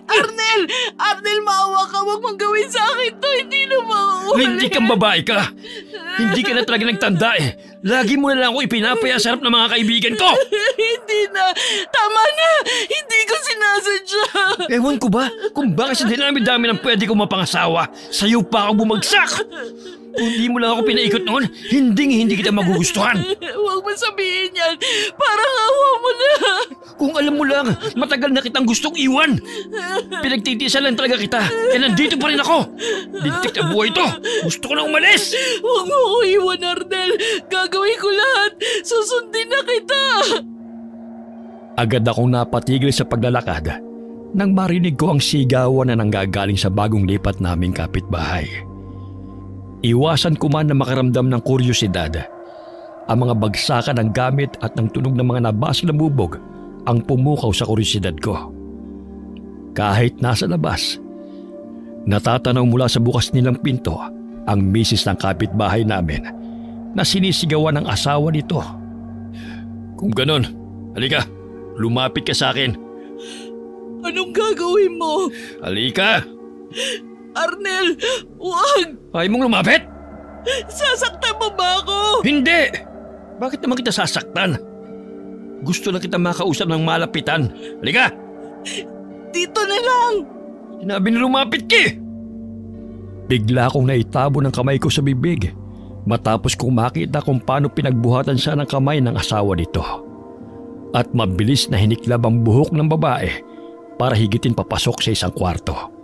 Arnel! Arnel, maawa ka. Huwag mong gawin sa akin to. Hindi na mauulit. Hindi kang babae ka. Hindi ka na talaga nagtanda eh. Lagi mo na lang ako ipinapaya sa harap ng mga kaibigan ko. Hindi na. Tama na. Hindi ko sinasadya. Ewan ko ba kung bakit sa dinami-dami ng pwede kong mapangasawa, sa'yo pa ako bumagsak. Kung di mo lang ako pinaikot noon, hindi kita magugustuhan. Huwag mo sabihin yan. Parang awa mo na. Kung alam mo lang, matagal na kitang gustong iwan. Pinagtitiisan lang talaga kita, kaya nandito pa rin ako. Lintik na buhay to. Gusto ko na umalis. Huwag mo ko iwan, Arnel. Gagawin ko lahat. Susundin na kita. Agad akong napatigil sa paglalakad nang marinig ko ang sigawan na nanggagaling sa bagong lipat naming kapitbahay. Iwasan ko man na makaramdam ng kuryosidad. Ang mga bagsakan ng gamit at ng tunog ng mga nabasag na bubog ang pumukaw sa kuryosidad ko. Kahit nasa labas, natatanaw mula sa bukas nilang pinto ang misis ng kapitbahay namin na sinisigawan ng asawa nito. Kung ganon, halika, lumapit ka sa akin. Anong gagawin mo? Halika! Arnel, huwag! Ayaw mong lumapit? Sasaktan mo ba ako? Hindi! Bakit naman kita sasaktan? Gusto lang kita makausap ng malapitan. Halika! Dito na lang! Sinabi na lumapit ki! Bigla akong naitabo ng kamay ko sa bibig matapos kong makita kung paano pinagbuhatan siya ng kamay ng asawa nito. At mabilis na hiniklab ang buhok ng babae para higitin papasok sa isang kwarto.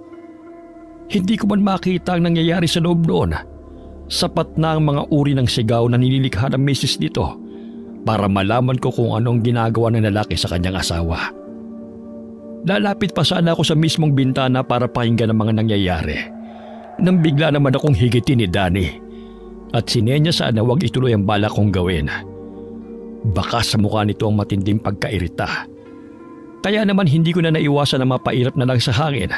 Hindi ko man makita ang nangyayari sa loob noon. Sapat na ang mga uri ng sigaw na nililikha ng misis nito para malaman ko kung anong ginagawa ng lalaki sa kanyang asawa. Lalapit pa sana ako sa mismong bintana para pakinggan ang mga nangyayari nang bigla naman akong higitin ni Danny at sinenya sana huwag ituloy ang balak kong gawin. Baka sa mukha nito ang matinding pagkairita. Kaya naman hindi ko na naiwasan na mapairap na lang sa hangin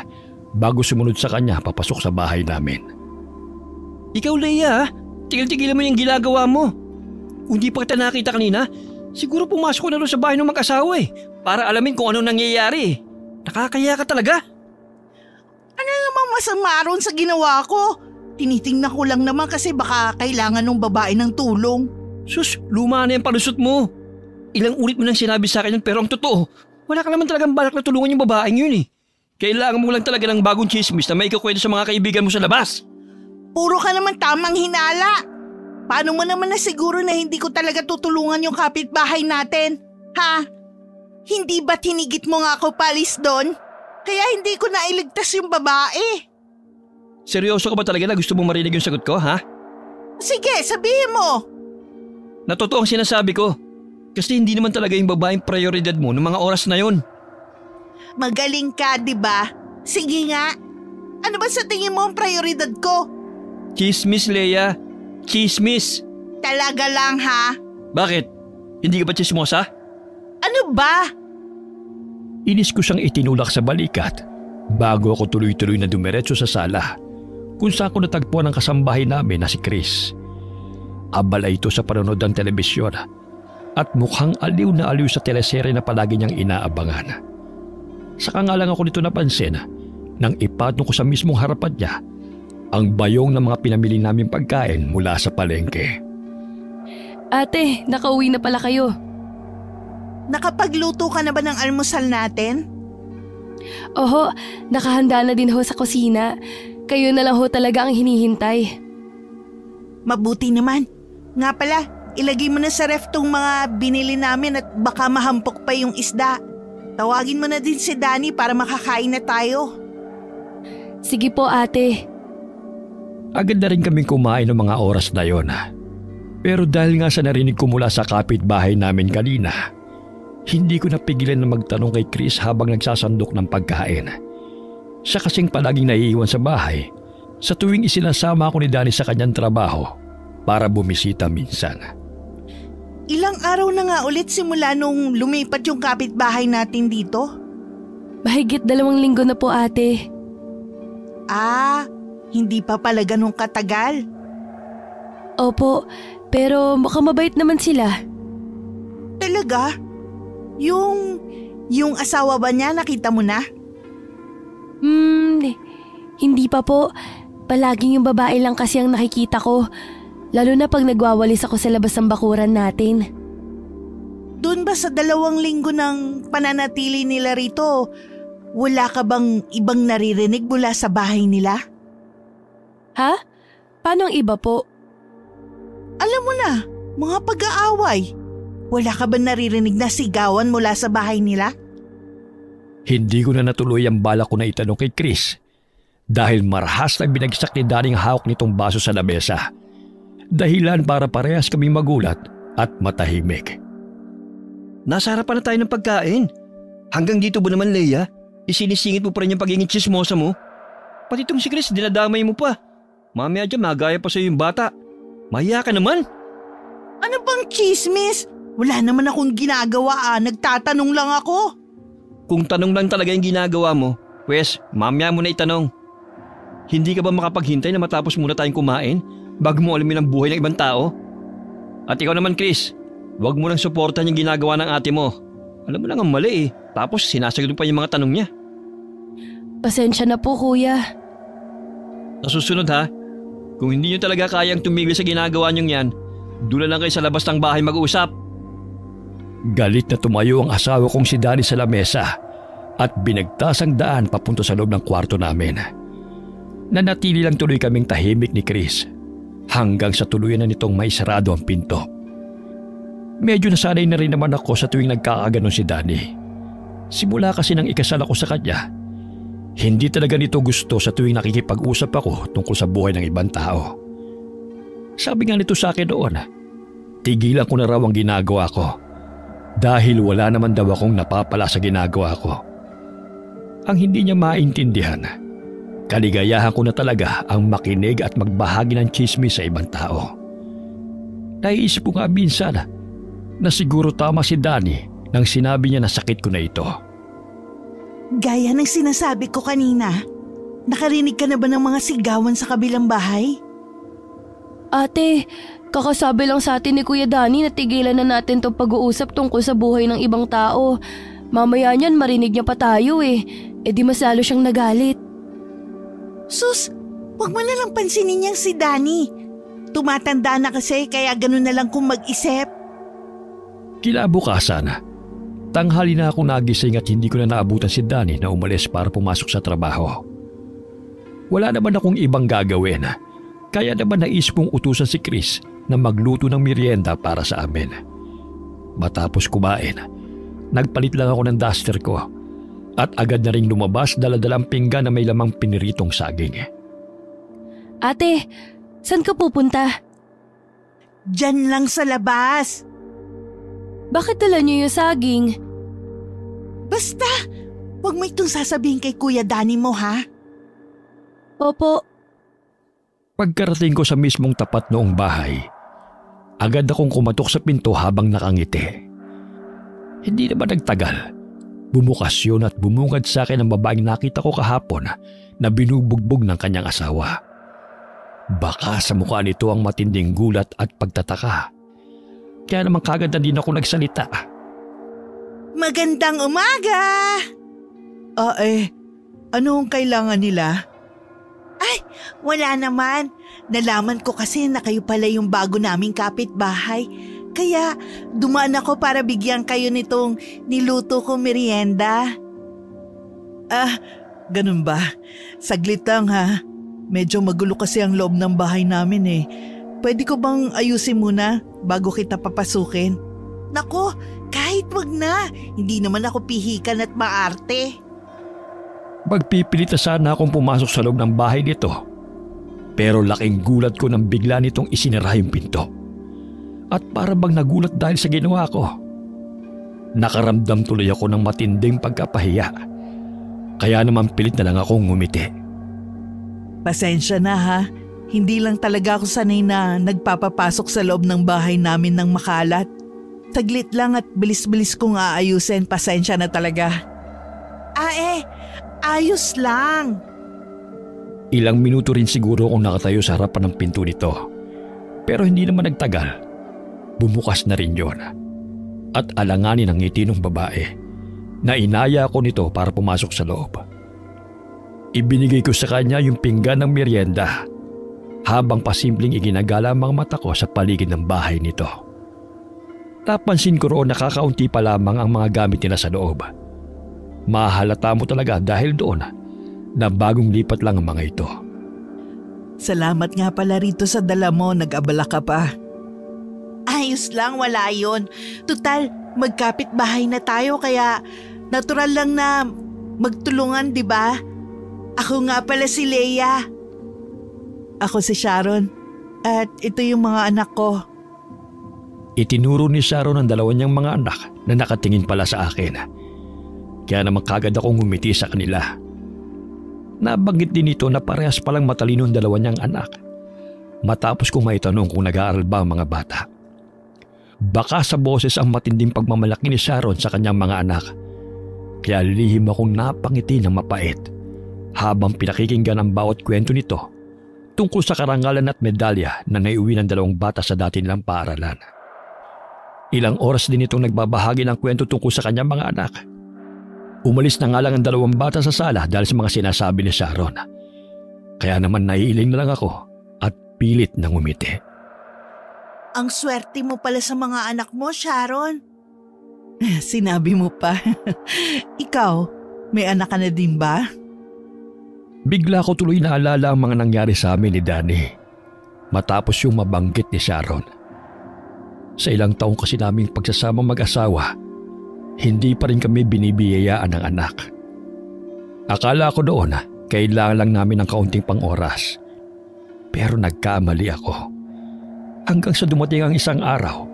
bago sumunod sa kanya papasok sa bahay namin. Ikaw, Leia, tigil-tigilan mo yung ginagawa mo. Kung di pa kita nakita kanina, siguro pumasok ko na doon sa bahay ng mag-asawa para alamin kung ano nangyayari. Nakakaya ka talaga. Ano namang masama ron sa ginawa ko? Tinitingnan ko lang naman kasi baka kailangan ng babae ng tulong. Sus, luma na yung palusot mo. Ilang ulit mo nang sinabi sa akin yun pero ang totoo, wala ka naman talagang balak na tulungan yung babaeng yun Kailangan mo lang talaga ng bagong chismis na may ikakwento sa mga kaibigan mo sa labas. Puro ka naman tamang hinala. Paano mo naman na siguro na hindi ko talaga tutulungan yung kapitbahay natin? Ha? Hindi ba tinigit mo nga ako palis doon? Kaya hindi ko nailigtas yung babae. Seryoso ka ba talaga na gusto mong marinig yung sagot ko, ha? Sige, sabihin mo. Na totoo ang sinasabi ko. Kasi hindi naman talaga yung babaeng prioridad mo ng mga oras na yon. Magaling ka, di ba? Sige nga. Ano ba sa tingin mo ang prioridad ko? Chismis, Leia. Chismis. Talaga lang, ha? Bakit? Hindi ka ba chismosa? Ano ba? Inis ko siyang itinulak sa balikat bago ako tuloy-tuloy na dumiretso sa sala kung saan ko natagpuan ang kasambahay namin na si Chris. Abala ito sa panonood ng telebisyon at mukhang aliw na aliw sa teleserye na palagi niyang inaabangan. Saka nga lang ako nito napansin nang ipatong ko sa mismong harapan niya ang bayong ng mga pinamili naming pagkain mula sa palengke. Ate, nakauwi na pala kayo. Nakapagluto ka na ba ng almusal natin? Oho, nakahanda na din ho sa kusina. Kayo na lang ho talaga ang hinihintay. Mabuti naman. Nga pala, ilagay mo na sa ref tong mga binili namin at baka mahampok pa yung isda. Tawagin mo na din si Danny para makakain na tayo. Sige po, ate. Agad na rin kaming kumain ng mga oras na yon. Pero dahil nga sa narinig ko mula sa kapitbahay namin kanina, hindi ko napigilan na magtanong kay Chris habang nagsasandok ng pagkain. Siya kasing palaging naiiwan sa bahay sa tuwing isinasama ako ni Danny sa kanyang trabaho para bumisita minsan. Ilang araw na nga ulit simula nung lumipat yung kapitbahay natin dito? Mahigit 2 linggo na po, ate. Ah, hindi pa pala ganun katagal. Opo, pero mukhang mabait naman sila. Talaga? Yung Yung asawa ba niya, nakita mo na? Hindi pa po. Palaging yung babae lang kasi ang nakikita ko. Lalo na pag nagwawalis ako sa labas ng bakuran natin. Doon ba sa 2 linggo ng pananatili nila rito, wala ka bang ibang naririnig mula sa bahay nila? Ha? Paano ang iba po? Alam mo na, mga pag-aaway. Wala ka ba naririnig na sigawan mula sa bahay nila? Hindi ko na natuloy ang balak ko na itanong kay Chris dahil marahas na binagsak ni Danny ang hawak nitong baso sa lamesa. Dahilan para parehas kaming magulat at matahimik. Nasa harapan na tayo ng pagkain. Hanggang dito ba naman, Leia? Isinisingit mo pa rin yung pagiging chismosa mo? Pati itong si Chris, dinadamay mo pa. Mamaya dyan, magaya pa sa'yo yung bata. Mahiya ka naman. Ano bang chismis? Wala naman akong ginagawa nagtatanong lang ako. Kung tanong lang talaga yung ginagawa mo, pwes, mamaya mo na itanong. Hindi ka ba makapaghintay na matapos muna tayong kumain bago mo alamin ang buhay ng ibang tao? At ikaw naman, Chris, huwag mo nang suportahan yung ginagawa ng ate mo. Alam mo lang ang mali eh. Tapos sinasagot pa yung mga tanong niya. Pasensya na po, kuya. Sa susunod ha, kung hindi nyo talaga kayang tumigil sa ginagawa nyong yan, doon na lang kayo sa labas ng bahay mag-uusap. Galit na tumayo ang asawa kong si Danny sa lamesa at binagtas ang daan papunta sa loob ng kwarto namin. Nanatili lang tuloy kaming tahimik ni Chris hanggang sa tuluyan na nitong may sarado ang pinto. Medyo nasanay na rin naman ako sa tuwing nagkakaganon si Danny. Simula kasi nang ikasal ako sa kanya, hindi talaga nito gusto sa tuwing nakikipag-usap ako tungkol sa buhay ng ibang tao. Sabi nga nito sa akin noon, tigilan ko na raw ang ginagawa ko dahil wala naman daw akong napapala sa ginagawa ko. Ang hindi niya maintindihan, kaligayahan ko na talaga ang makinig at magbahagi ng chismis sa ibang tao. Naiisip ko nga minsan na siguro tama si Danny nang sinabi niya na sakit ko na ito. Gaya ng sinasabi ko kanina, nakarinig ka na ba ng mga sigawan sa kabilang bahay? Ate, kakasabi lang sa atin ni Kuya Danny na tigilan na natin tong pag-uusap tungkol sa buhay ng ibang tao. Mamaya niyan marinig niya pa tayo eh. E di mas lalo siyang nagalit. Sus, wag mo na lang pansinin niyang si Danny. Tumatanda na kasi kaya ganun na lang kung mag-isip. Kinabukasan, tanghali na ako nagising at hindi ko na naabutan si Danny na umalis para pumasok sa trabaho. Wala naman akong ibang gagawin. Kaya naman naisip kong utusan si Chris na magluto ng merienda para sa amin. Matapos kumain, nagpalit lang ako ng duster ko at agad na rin lumabas dala-dalang pinggan na may lamang piniritong saging. Ate, saan ka pupunta? Diyan lang sa labas. Bakit dala niyo yung saging? Basta, wag mo itong sasabihin kay Kuya Danny mo ha. Opo. Pagkarating ko sa mismong tapat noong bahay, agad akong kumatok sa pinto habang nakangiti. Hindi naman nagtagal. Bumukas yun at bumungad sa akin ang babaeng nakita ko kahapon na binubugbog ng kanyang asawa. Baka sa mukha nito ang matinding gulat at pagtataka. Kaya naman kagad na din ako nagsalita. Magandang umaga! Ano ang kailangan nila? Ay, wala naman. Nalaman ko kasi na kayo pala yung bago naming kapitbahay. Kaya dumaan ako para bigyan kayo nitong niluto ko merienda. Ganun ba? Saglit lang ha. Medyo magulo kasi ang loob ng bahay namin eh. Pwede ko bang ayusin muna bago kita papasukin? Nako, kahit wag na. Hindi naman ako pihikan at maarte. Magpipilit na sana akong pumasok sa loob ng bahay nito. Pero laking gulat ko nang bigla nitong isinara yung pinto. At para bang nagulat dahil sa ginawa ko. Nakaramdam tuloy ako ng matinding pagkapahiya. Kaya naman pilit na lang akong ngumiti. Pasensya na ha. Hindi lang talaga ako sanay na nagpapapasok sa loob ng bahay namin ng makalat. Saglit lang at bilis-bilis kong aayusin. Pasensya na talaga. Ayos lang. Ilang minuto rin siguro akong nakatayo sa harapan ng pinto nito. Pero hindi naman nagtagal. Bumukas na rin yon. At alanganin ang ngiti ng babae. na inaya ko nito para pumasok sa loob. Ibinigay ko sa kanya yung pinggan ng merienda habang pasimpleng iginagala ang mga mata ko sa paligid ng bahay nito. Napansin ko roon na kakaunti pa lamang ang mga gamit nila sa loob. Mahalata mo talaga dahil doon na bagong lipat lang ang mga ito. Salamat nga pala rito sa dala mo, nag-abala ka pa. Ayos lang, wala yun. Tutal, magkapit bahay na tayo kaya natural lang na magtulungan, di ba? Ako nga pala si Leia. Ako si Sharon at ito yung mga anak ko. Itinuro ni Sharon ang dalawa niyang mga anak na nakatingin pala sa akin. Kaya naman kagad akong ngumiti sa kanila. Nabanggit din ito na parehas palang matalino ang dalawa niyang anak. Matapos kong maitanong kung nag-aaral ba ang mga bata. Baka sa boses ang matinding pagmamalaki ni Sharon sa kanyang mga anak. Kaya lihim akong napangiti ng mapait habang pinakikinggan ang bawat kwento nito tungkol sa karangalan at medalya na naiuwi ng dalawang bata sa dati nilang paaralan. Ilang oras din itong nagbabahagi ng kwento tungkol sa kanyang mga anak. Umalis na nga lang ang dalawang bata sa sala dahil sa mga sinasabi ni Sharon. Kaya naman naiiling na lang ako at pilit na ngumiti. Ang swerte mo pala sa mga anak mo, Sharon. Sinabi mo pa. Ikaw, may anak ka na din ba? Bigla ko tuloy naalala ang mga nangyari sa amin ni Danny matapos yung mabanggit ni Sharon. Sa ilang taong kasi naming pagsasama mag-asawa, hindi pa rin kami binibiyayaan ng anak. Akala ko doon kailangan lang namin ng kaunting pang-oras. Pero nagkamali ako. Hanggang sa dumating ang isang araw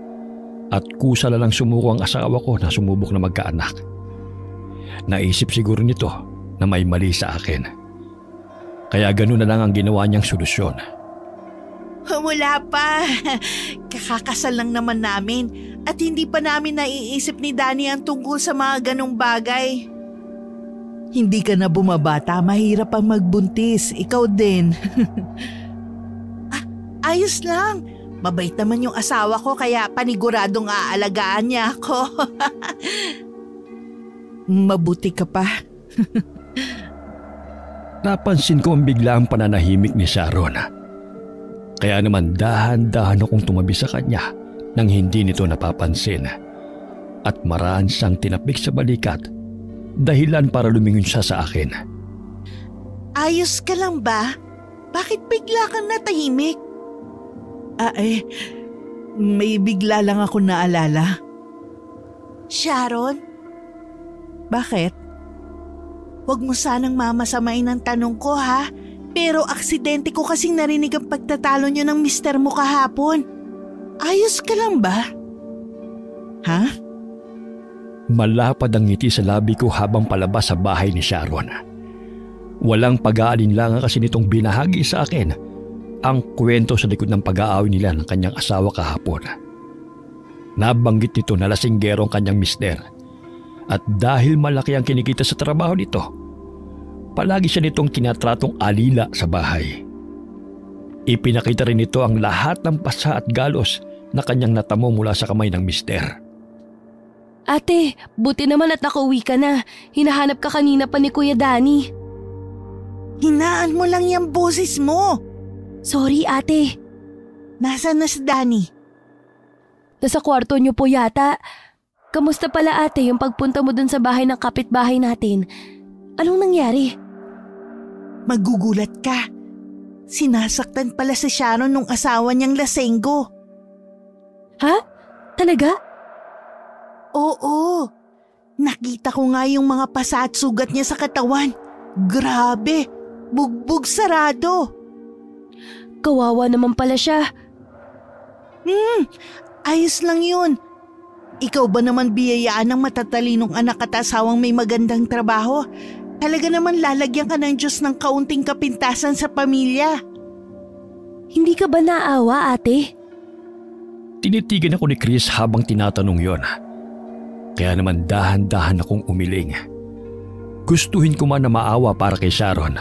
at kusa na lang sumuko ang asawa ko na sumubok na magkaanak. Naisip siguro nito na may mali sa akin. Kaya ganoon na lang ang ginawa niyang solusyon. Wala pa. Kakakasal lang naman namin at hindi pa namin naiisip ni Danny ang tungkol sa mga ganong bagay. Hindi ka na bumabata, mahirap ang magbuntis. Ikaw din. Ayos lang. Mabait naman yung asawa ko kaya paniguradong aalagaan niya ako. Mabuti ka pa. Napansin ko ang biglaang pananahimik ni Sharon. Kaya naman dahan-dahan akong tumabi sa kanya nang hindi nito napapansin. At maraan siyang tinapik sa balikat, dahilan para lumingon siya sa akin. Ayos ka lang ba? Bakit bigla kang natahimik? May bigla lang ako naalala. Sharon? Bakit? Huwag mo sanang mamasamain ang tanong ko ha. Pero aksidente ko kasing narinig ang pagtatalo niyo ng mister mo kahapon. Ayos ka lang ba? Ha? Malapad ang ngiti sa labi ko habang palabas sa bahay ni Sharon. Walang pag-aalinlangan kasi nitong binahagi sa akin ang kwento sa likod ng pag-aaway nila ng kanyang asawa kahapon. Nabanggit nito na lasinggero ang kanyang mister. At dahil malaki ang kinikita sa trabaho nito, palagi siya nitong tinatratong alila sa bahay. Ipinakita rin nito ang lahat ng pasa at galos na kanyang natamo mula sa kamay ng mister. Ate, buti naman at nakauwi ka na. Hinahanap ka kanina pa ni Kuya Danny. Hinaan mo lang yung boses mo. Sorry ate. Nasaan na si Danny? Nasa kwarto niyo po yata. Kamusta pala ate yung pagpunta mo dun sa bahay ng kapitbahay natin? Anong nangyari? Magugulat ka. Sinasaktan pala si Sharon nung asawa niyang lasenggo. Ha? Talaga? Oo. Nakita ko nga yung mga pasa at sugat niya sa katawan. Grabe. Bugbog sarado. Kawawa naman pala siya. Ayos lang yun. Ikaw ba naman biyayaan ng matatalinong anak at asawang may magandang trabaho? Talaga naman lalagyan ka ng Diyos ng kaunting kapintasan sa pamilya. Hindi ka ba naawa ate? Tinitigan ako ni Chris habang tinatanong yon. Kaya naman dahan-dahan akong umiling. Gustuhin ko man na maawa para kay Sharon.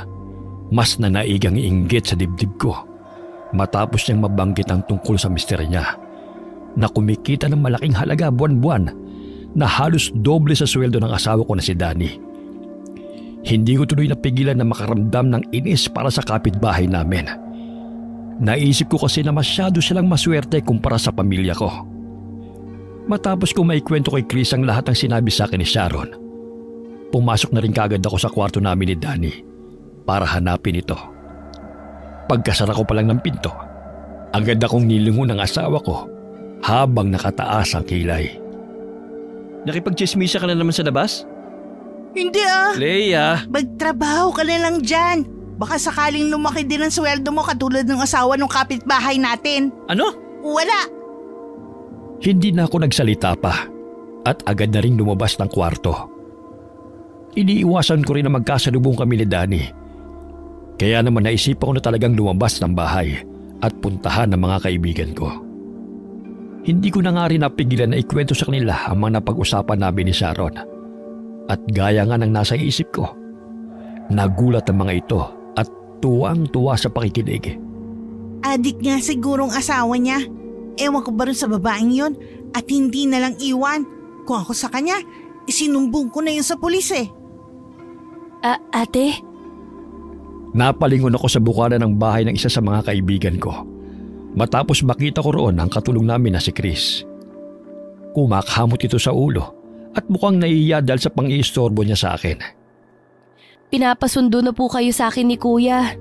Mas nanaigang inggit sa dibdib ko matapos niyang mabanggit ang tungkol sa mister niya na kumikita ng malaking halaga buwan-buwan na halos doble sa sweldo ng asawa ko na si Danny. Hindi ko tuloy napigilan na makaramdam ng inis para sa kapitbahay namin. Naisip ko kasi na masyado silang maswerte kumpara sa pamilya ko. Matapos ko maikwento kay Chris ang lahat ng sinabi sa akin ni Sharon, pumasok na rin kaagad ako sa kwarto namin ni Danny para hanapin ito. Pagkasara ko pa lang ng pinto, agad akong nilingon ng asawa ko habang nakataas ang kilay. Nakipagchismisa ka na naman sa labas? Hindi Leia! Magtrabaho ka na lang dyan. Baka sakaling lumaki din ang sweldo mo katulad ng asawa ng kapitbahay natin. Ano? Wala. Hindi na ako nagsalita pa at agad na ring lumabas ng kwarto. Iniiwasan ko rin na magkasalubong kami ni Danny. Kaya naman naisipan ko na talagang lumabas ng bahay at puntahan ng mga kaibigan ko. Hindi ko na nga rin napigilan na ikwento sa kanila ang mga napag-usapan namin ni Sharon. At gaya nga ng nasa isip ko, nagulat ang mga ito at tuwang-tuwa sa pakikinig. Adik nga sigurong asawa niya. Ewan ko ba rin sa babaeng yun at hindi na lang iwan. Kung ako sa kanya, isinumbong ko na yun sa pulis eh. Ate? Napalingon ako sa bukana ng bahay ng isa sa mga kaibigan ko. Matapos makita ko roon ang katulong namin na si Chris. Kumakhamot ito sa ulo at mukhang naiiya dahil sa pang-iistorbo niya sa akin. Pinapasundo na po kayo sa akin ni Kuya.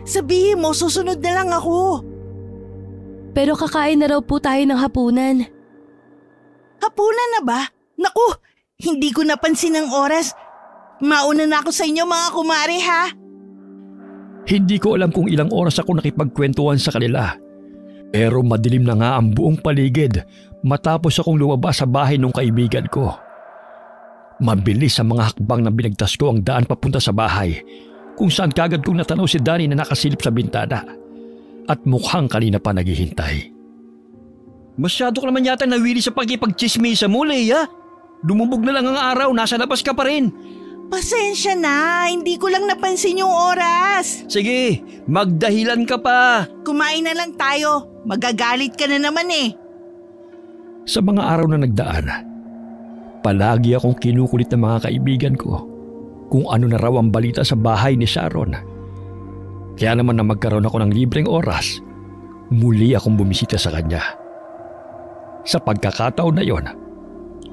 Sabihin mo, susunod na lang ako. Pero kakain na raw po tayo ng hapunan. Hapunan na ba? Naku, hindi ko napansin ang oras. Mauna na ako sa inyo mga kumare ha. Hindi ko alam kung ilang oras ako nakipagkwentuhan sa kanila. Pero madilim na nga ang buong paligid matapos akong lumabas sa bahay ng kaibigan ko. Mabilis ang mga hakbang na binagtas ko ang daan papunta sa bahay kung saan kagad kong natanaw si Danny na nakasilip sa bintana at mukhang kanina pa naghihintay. Masyado ka naman yata nawili sa pagkipagchismisa mo, Leia. Lumubog na lang ang araw, nasa labas ka pa rin. Pasensya na, hindi ko lang napansin yung oras. Sige, magdahilan ka pa. Kumain na lang tayo, magagalit ka na naman eh. Sa mga araw na nagdaan, palagi akong kinukulit ng mga kaibigan ko kung ano na raw ang balita sa bahay ni Sharon. Kaya naman na magkaroon ako ng libreng oras, muli akong bumisita sa kanya. Sa pagkakataon na yon,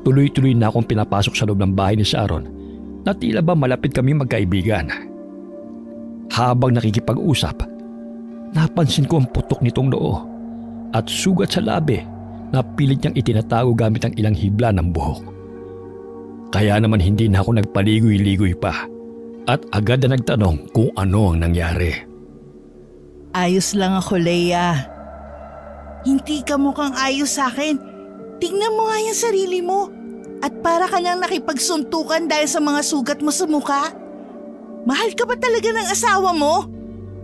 tuloy-tuloy na akong pinapasok sa loob ng bahay ni Sharon na tila ba malapit kami magkaibigan. Habang nakikipag-usap, napansin ko ang putok nitong noo at sugat sa labi na pilit niyang itinatago gamit ang ilang hibla ng buhok. Kaya naman hindi na ako nagpaligoy-ligoy pa at agad na nagtanong kung ano ang nangyari. Ayos lang ako, Leia. Hindi ka mukhang ayos sa akin. Tingnan mo nga yung sarili mo. At para ka nang nakipagsuntukan dahil sa mga sugat mo sa mukha. Mahal ka ba talaga ng asawa mo?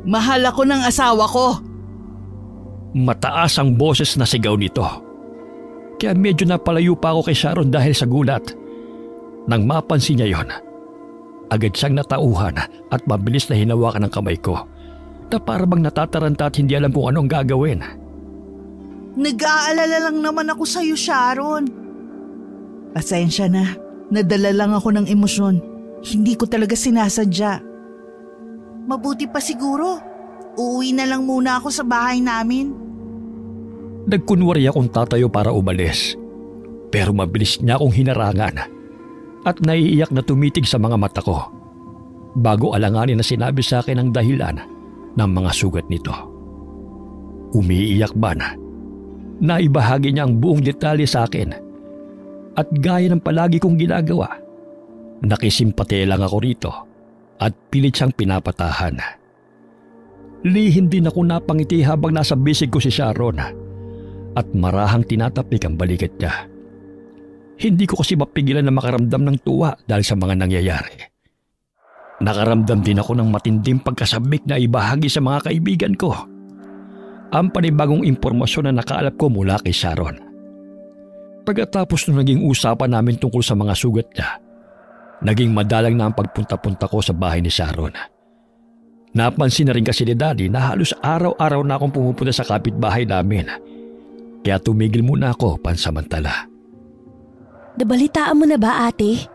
Mahal ako ng asawa ko. Mataas ang boses na sigaw nito. Kaya medyo napalayo pa ako kay Sharon dahil sa gulat. Nang mapansin niya yon, agad siyang natauhan at mabilis na hinawakan ng kamay ko na para bang natataranta at hindi alam kung anong gagawin. Nag-aalala lang naman ako sa'yo, Sharon. Pasensya na, nadala lang ako ng emosyon. Hindi ko talaga sinasadya. Mabuti pa siguro, uuwi na lang muna ako sa bahay namin. Nagkunwari akong tatayo para umalis. Pero mabilis niya akong hinarangan at naiiyak na tumitig sa mga mata ko bago alanganin na sinabi sa akin ang dahilan ng mga sugat nito. Umiiyak ba na? Naibahagi niya ang buong detalye sa akin. At gaya ng palagi kong ginagawa, nakisimpate lang ako rito at pilit siyang pinapatahan. Lihim din ako napangiti habang nasa bisig ko si Sharon at marahang tinatapik ang balikat niya. Hindi ko kasi mapigilan na makaramdam ng tuwa dahil sa mga nangyayari. Nakaramdam din ako ng matinding pagkasabik na ibahagi sa mga kaibigan ko ang panibagong impormasyon na nakaalap ko mula kay Sharon. Pagkatapos nung naging usapan namin tungkol sa mga sugat niya, naging madalang na ang pagpunta-punta ko sa bahay ni Sharon. Napansin na rin kasi ni Daddy na halos araw-araw na akong pumupunta sa kapitbahay namin. Kaya tumigil muna ako pansamantala. Nabalitaan mo na ba, ate?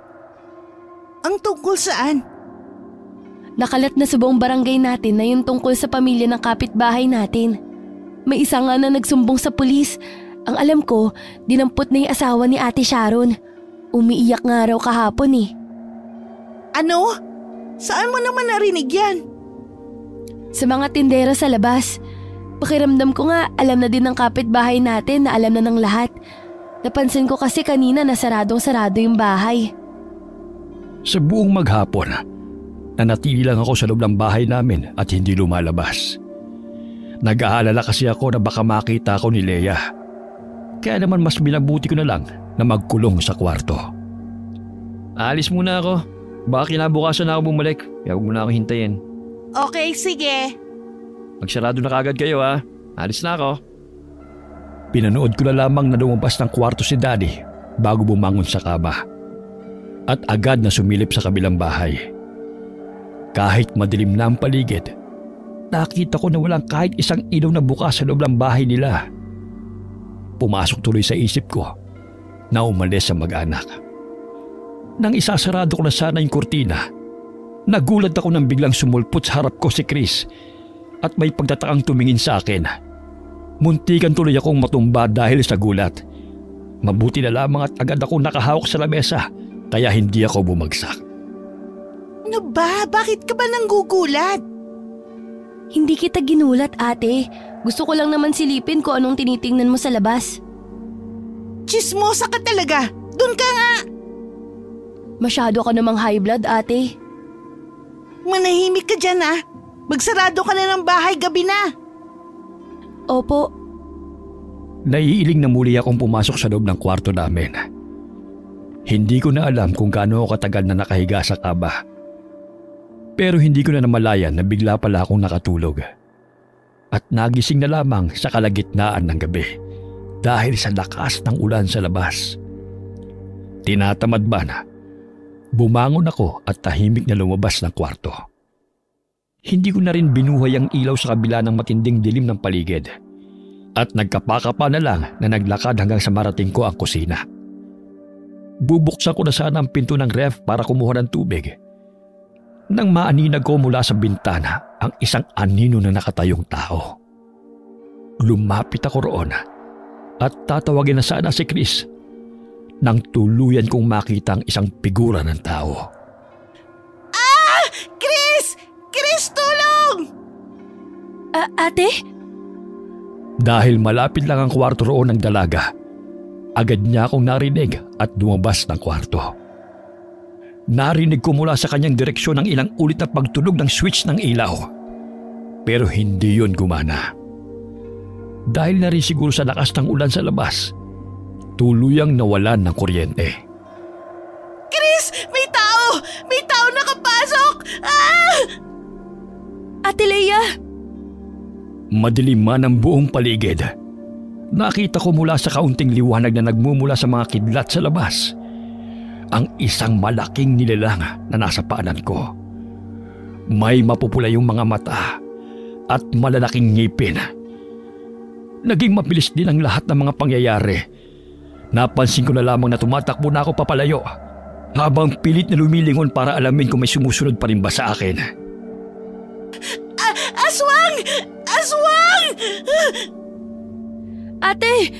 Ang tungkol saan? Nakalat na sa buong barangay natin na yung tungkol sa pamilya ng kapitbahay natin. May isa nga na nagsumbong sa pulis. Ang alam ko, dinampot na yung asawa ni Ate Sharon. Umiiyak nga raw kahapon eh. Ano? Saan mo naman narinig yan? Sa mga tindera sa labas. Pakiramdam ko nga alam na din ng kapitbahay natin na alam na ng lahat. Napansin ko kasi kanina na saradong-sarado yung bahay. Sa buong maghapon, nanatili lang ako sa loob ng bahay namin at hindi lumalabas. Nag-aalala kasi ako na baka makita ako ni Leia. Kaya naman mas binabuti ko na lang na magkulong sa kwarto. Alis muna ako. Baka kinabukasan na ako bumalik. Kaya huwag mo na ako hintayin. Okay, sige. Magsarado na kagad kayo ha. Alis na ako. Pinanood ko na lamang na lumabas ng kwarto si Daddy bago bumangon sa kama. At agad na sumilip sa kabilang bahay. Kahit madilim na ang paligid, nakita ko na walang kahit isang ilaw na bukas sa loob ng bahay nila. Pumasok tuloy sa isip ko na umalis ang mag-anak. Nang isasarado ko na sana yung kurtina, nagulat ako nang biglang sumulpot sa harap ko si Chris at may pagtatakang tumingin sa akin. Muntikan tuloy akong matumba dahil sa gulat. Mabuti na lamang at agad ako nakahawak sa lamesa kaya hindi ako bumagsak. Ano ba? Bakit ka ba nanggugulat? Hindi kita ginulat, ate. Gusto ko lang naman silipin kung anong tinitingnan mo sa labas. Chismosa ka talaga. Doon ka nga. Masyado ka namang high blood, ate. Manahimik ka dyan ah. Magsarado ka na ng bahay, gabi na. Opo. Naiiling na muli akong pumasok sa loob ng kwarto namin. Hindi ko na alam kung gaano ako katagal na nakahiga sa kaba. Pero hindi ko na namalayan na bigla pala akong nakatulog. At nagising na lamang sa kalagitnaan ng gabi dahil sa lakas ng ulan sa labas. Tinatamad ba na? Bumangon ako at tahimik na lumabas ng kwarto. Hindi ko na rin binuhay ang ilaw sa kabila ng matinding dilim ng paligid. At nagkapakapa na lang na naglakad hanggang sa marating ko ang kusina. Bubuksan ko na sana ang pinto ng ref para kumuha ng tubig. Nang maaninag ko mula sa bintana ang isang anino na nakatayong tao. Lumapit ako roon at tatawagin na sana si Chris nang tuluyan kong makita ang isang figura ng tao. Ah! Chris! Chris, tulong! Ate? Dahil malapit lang ang kwarto roon ng dalaga, agad niya akong narinig at lumabas ng kwarto. Narinig ko mula sa kanyang direksyon ang ilang ulit na pagtunog ng switch ng ilaw. Pero hindi yon gumana. Dahil na rin siguro sa lakas ng ulan sa labas, tuluyang nawalan ng kuryente. Chris! May tao! May tao nakapasok! Ah! Ate Leia! Madilim man ang buong paligid. Nakita ko mula sa kaunting liwanag na nagmumula sa mga kidlat sa labas ang isang malaking nilalang na nasa paanan ko. May mapupula yung mga mata at malalaking ngipin. Naging mabilis din ang lahat ng mga pangyayari. Napansin ko na lamang na tumatakbo na ako papalayo habang pilit na lumilingon para alamin kung may sumusunod pa rin ba sa akin. Aswang! Aswang! Ate!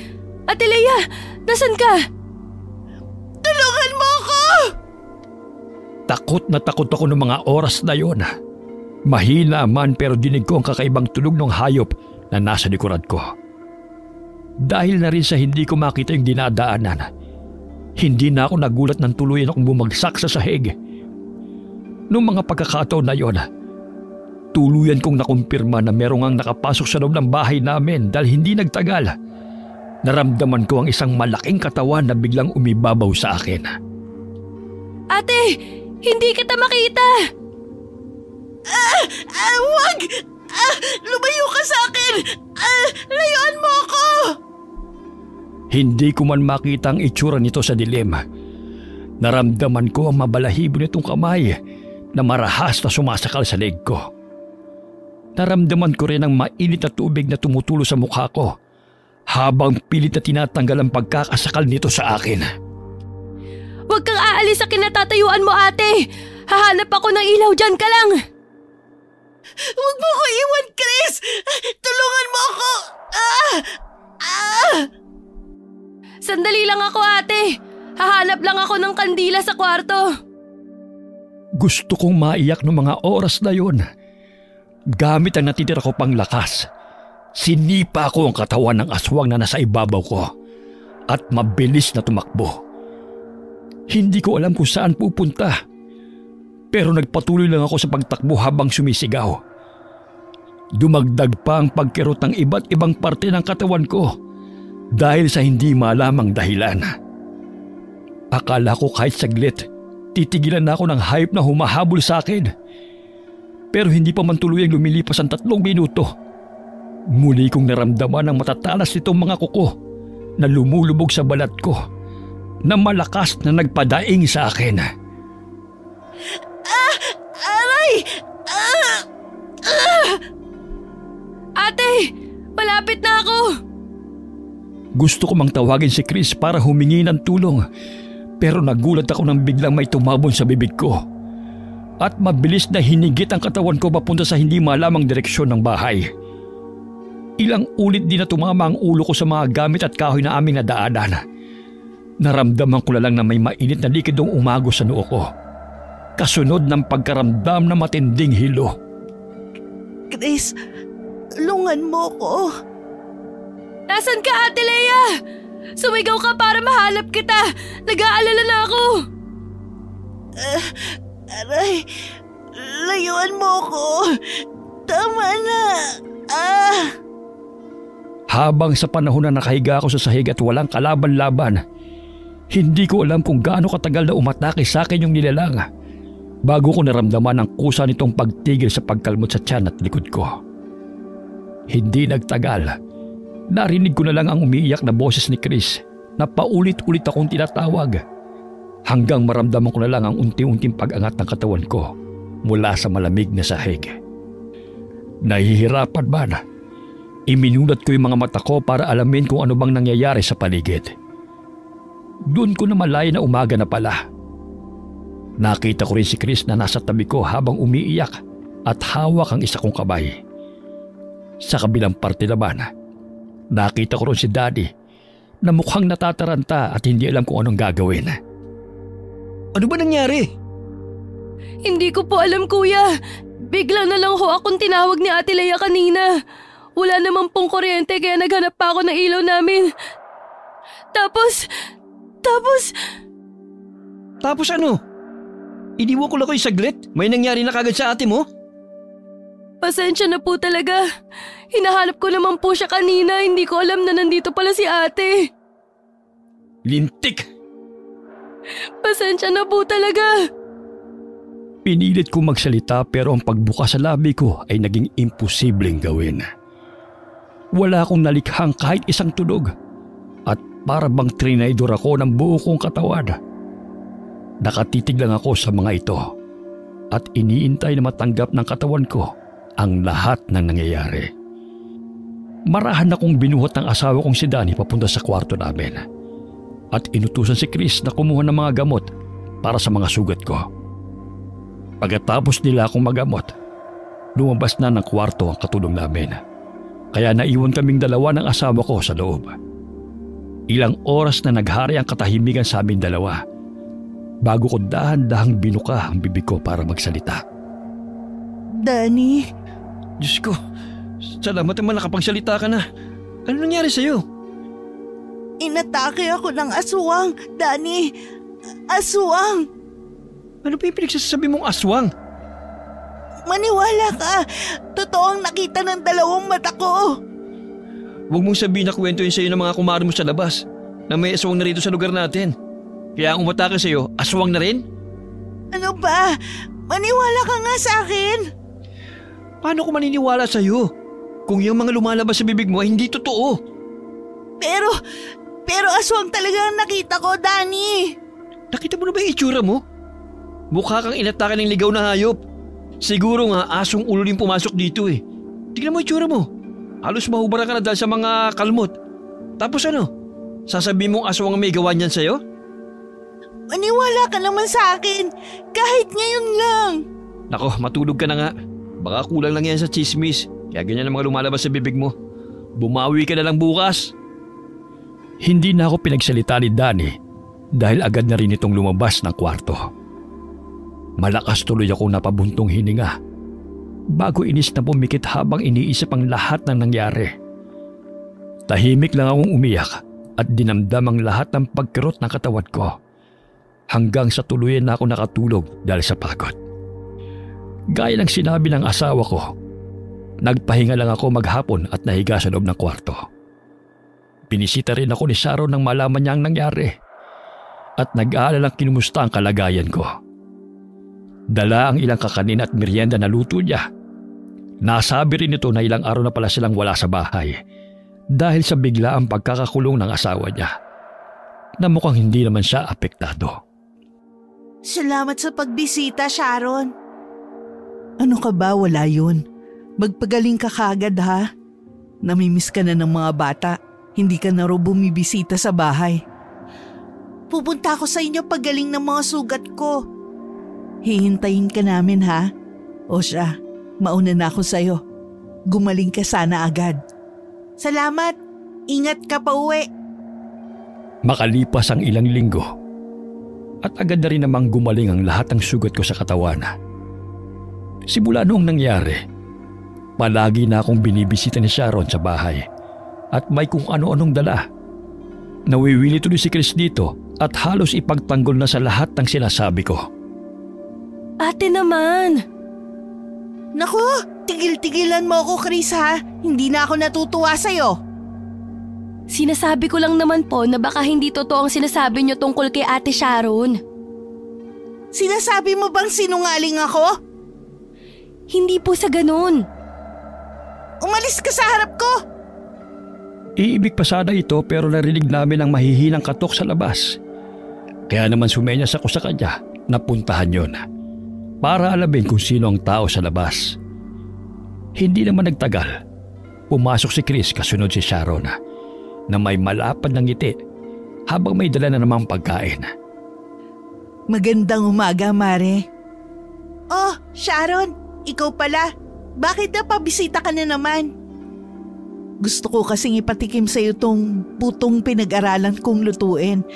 Ate Leia! Nasaan ka? Tulungan mo ako! Takot na takot ako ng mga oras na yon. Mahina man pero dinig ko ang kakaibang tunog ng hayop na nasa likuran ko. Dahil na rin sa hindi ko makita yung dinadaanan, hindi na ako nagulat ng tuluyan akong bumagsak sa sahig. Noong mga pagkakataon na yon, tuluyan kong nakumpirma na merong ang nakapasok sa loob ng bahay namin dahil hindi nagtagal. Naramdaman ko ang isang malaking katawan na biglang umibabaw sa akin. Ate! Hindi kita makita! Wag! Lumayo ka sa akin! Layuan mo ako! Hindi ko man makita ang itsura nito sa dilim. Naramdaman ko ang mabalahibo nitong kamay na marahas na sumasakal sa leg ko. Naramdaman ko rin ang mainit na tubig na tumutulo sa mukha ko habang pilit na tinatanggal ang pagkakasakal nito sa akin. Huwag kang aalis sa kinatatayuan mo, ate! Hahanap ako ng ilaw, dyan ka lang! Huwag mo ko iwan, Chris! Tulungan mo ako! Sandali lang ako, ate! Hahanap lang ako ng kandila sa kwarto. Gusto kong maiyak noong mga oras na yon. Gamit ang natitira ko pang lakas, sinipa ko ang katawan ng aswang na nasa ibabaw ko at mabilis na tumakbo. Hindi ko alam kung saan pupunta, pero nagpatuloy lang ako sa pagtakbo habang sumisigaw. Dumagdag pa ang pagkirot ng iba't ibang parte ng katawan ko dahil sa hindi malamang dahilan. Akala ko kahit saglit, titigilan na ako ng hayop na humahabol sa akin. Pero hindi pa man tuluyang lumilipas ang 3 minuto. Muli kong naramdaman ang matatalas nitong mga kuko na lumulubog sa balat ko na malakas na nagpadaing sa akin. Aray! Ate! Malapit na ako! Gusto ko mang tawagin si Chris para humingi ng tulong, pero nagulat ako nang biglang may tumabon sa bibig ko. At mabilis na hinigit ang katawan ko papunta sa hindi malamang direksyon ng bahay. Ilang ulit din na tumama ang ulo ko sa mga gamit at kahoy na aming nadaanan. Naramdaman ko lang na may mainit na likidong umagos sa noo ko. Kasunod ng pagkaramdam na matinding hilo. Chris, tulungan mo ko. Nasaan ka, Ate Lea? Sumigaw ka para mahanap kita. Nag-aalala na ako. Aray, layuan mo ko. Tama na. Habang sa panahon na nakahiga ako sa sahig at walang kalaban-laban, hindi ko alam kung gaano katagal na umatake sa akin yung nilalang bago ko naramdaman ang kusa nitong pagtigil sa pagkalmot sa tiyan at likod ko. Hindi nagtagal, narinig ko na lang ang umiiyak na boses ni Chris na paulit-ulit akong tinatawag hanggang maramdaman ko na lang ang unti-unting pag-angat ng katawan ko mula sa malamig na sahig. Nahihirapan man, iminulat ko yung mga mata ko para alamin kung ano bang nangyayari sa paligid. Doon ko na malaya na umaga na pala. Nakita ko rin si Chris na nasa tabi ko habang umiiyak at hawak ang isa kong kamay. Sa kabilang parte naman, nakita ko rin si Daddy na mukhang natataranta at hindi alam kung anong gagawin. Ano ba nangyari? Hindi ko po alam, kuya. Bigla na lang ho akong tinawag ni Ate Lea kanina. Wala naman pong kuryente kaya naghanap pa ako ng ilaw namin. Tapos ano? Iniwan ko lang kayo saglit? May nangyari na kagad sa ate mo? Pasensya na po talaga. Hinahanap ko naman po siya kanina. Hindi ko alam na nandito pala si ate. Lintik! Pasensya na po talaga. Pinilit ko magsalita pero ang pagbukas sa labi ko ay naging imposibleng gawin. Wala akong nalikhang kahit isang tunog at para bang trinaydor ako ng buo kong katawan. Nakatitig lang ako sa mga ito at iniintay na matanggap ng katawan ko ang lahat ng nangyayari. Marahan akong binuhat ng asawa kong si Danny papunta sa kwarto namin at inutusan si Chris na kumuha ng mga gamot para sa mga sugat ko. Pagkatapos nila akong magamot, lumabas na ng kwarto ang katulong namin. Kaya naiwan kaming dalawa ng asawa ko sa loob. Ilang oras na naghari ang katahimikan sa amin dalawa bago ko dahan-dahang binuka ang bibig ko para magsalita. Danny? Diyos ko, salamat naman nakapagsalita ka na. Ano nangyari sa'yo? Inatake ako ng aswang, Danny. Aswang! Ano pa yung pinagsasabi mong aswang? Maniwala ka. Totoong nakita ng 2 mata ko. Huwag mong sabihin na kwento yun sa'yo ng mga kumare mo sa labas na may aswang na rito sa lugar natin. Kaya ang umatake sa'yo, aswang na rin? Ano ba? Maniwala ka nga sa akin. Paano ko maniniwala sa'yo kung yung mga lumalabas sa bibig mo ay hindi totoo? Pero aswang talaga ang nakita ko, Danny. Nakita mo na ba yung itsura mo? Mukha kang inatake ng ligaw na hayop. Siguro nga asong ulo din pumasok dito eh. Tignan mo yung itsura mo. Halos mahubara ka na dahil sa mga kalmot. Tapos ano? Sasabihin mong aswang ang may gawa niyan sa'yo? Maniwala ka naman sa akin. Kahit ngayon lang. Nako, matulog ka na nga. Baka kulang lang yan sa chismis. Kaya ganyan ang mga lumalabas sa bibig mo. Bumawi ka na lang bukas. Hindi na ako pinagsalita ni Danny dahil agad na rin itong lumabas ng kwarto. Malakas tuloy ako napabuntong hininga bago inis na pumikit habang iniisip ang lahat ng nangyari. Tahimik lang akong umiyak at dinamdam ang lahat ng pagkirot ng katawan ko hanggang sa tuluyan na ako nakatulog dahil sa pagod. Gaya ng sinabi ng asawa ko, nagpahinga lang ako maghapon at nahiga sa loob ng kwarto. Binisita rin ako ni Sharon nang malaman niya ang nangyari at nag-aalalang kinumusta ang kalagayan ko. Dala ang ilang kakanin at merienda na luto niya. Nasabi rin ito na ilang araw na pala silang wala sa bahay dahil sa biglaang pagkakakulong ng asawa niya na mukhang hindi naman siya apektado. Salamat sa pagbisita, Sharon. Ano ka ba? Wala yun. Magpagaling ka kagad ha. Namimiss ka na ng mga bata. Hindi ka na raw bumibisita sa bahay. Pupunta ako sa inyo paggaling ng mga sugat ko. Hihintayin ka namin ha. O siya, mauna na ako sa'yo. Gumaling ka sana agad. Salamat. Ingat ka pa uwi. Makalipas ang ilang linggo at agad na rin namang gumaling ang lahat ng sugat ko sa katawan. Simula noong nangyari, palagi na akong binibisita ni Sharon sa bahay at may kung ano-anong dala. Nawiwili tuloy si Chris dito at halos ipagtanggol na sa lahat ng sinasabi ko. Ate naman! Naku, tigil-tigilan mo ako, Chris ha. Hindi na ako natutuwa sa'yo. Sinasabi ko lang naman po na baka hindi totoo ang sinasabi niyo tungkol kay Ate Sharon. Sinasabi mo bang sinungaling ako? Hindi po sa ganun. Umalis ka sa harap ko! Iibig pa sana ito pero narinig namin ang mahihinang katok sa labas. Kaya naman sumenyas ako sa kanya na puntahan yon para alamin kung sino ang tao sa labas. Hindi naman nagtagal. Pumasok si Chris kasunod si Sharon na may malapad ng ngiti habang may dala na namang pagkain. Magandang umaga, Mare. Oh, Sharon, ikaw pala. Bakit napabisita ka na naman? Gusto ko kasing ipatikim sa iyo tong putong pinag-aralan kong lutuin.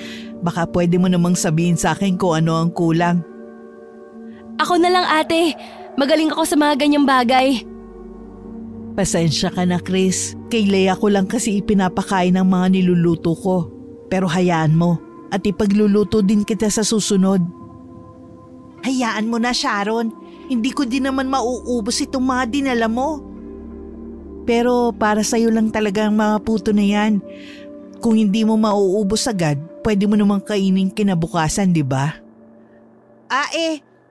Baka pwede mo namang sabihin sa akin kung ano ang kulang. Ako na lang ate. Magaling ako sa mga ganyang bagay. Pasensya ka na, Chris. Kay Leia ko lang kasi ipinapakain ang mga niluluto ko. Pero hayaan mo at ipagluluto din kita sa susunod. Hayaan mo na, Sharon. Hindi ko din naman mauubos itong mga dinala mo. Pero para sa'yo lang talaga ang mga puto na yan. Kung hindi mo mauubos agad, pwede mo namang kainin kinabukasan, di ba?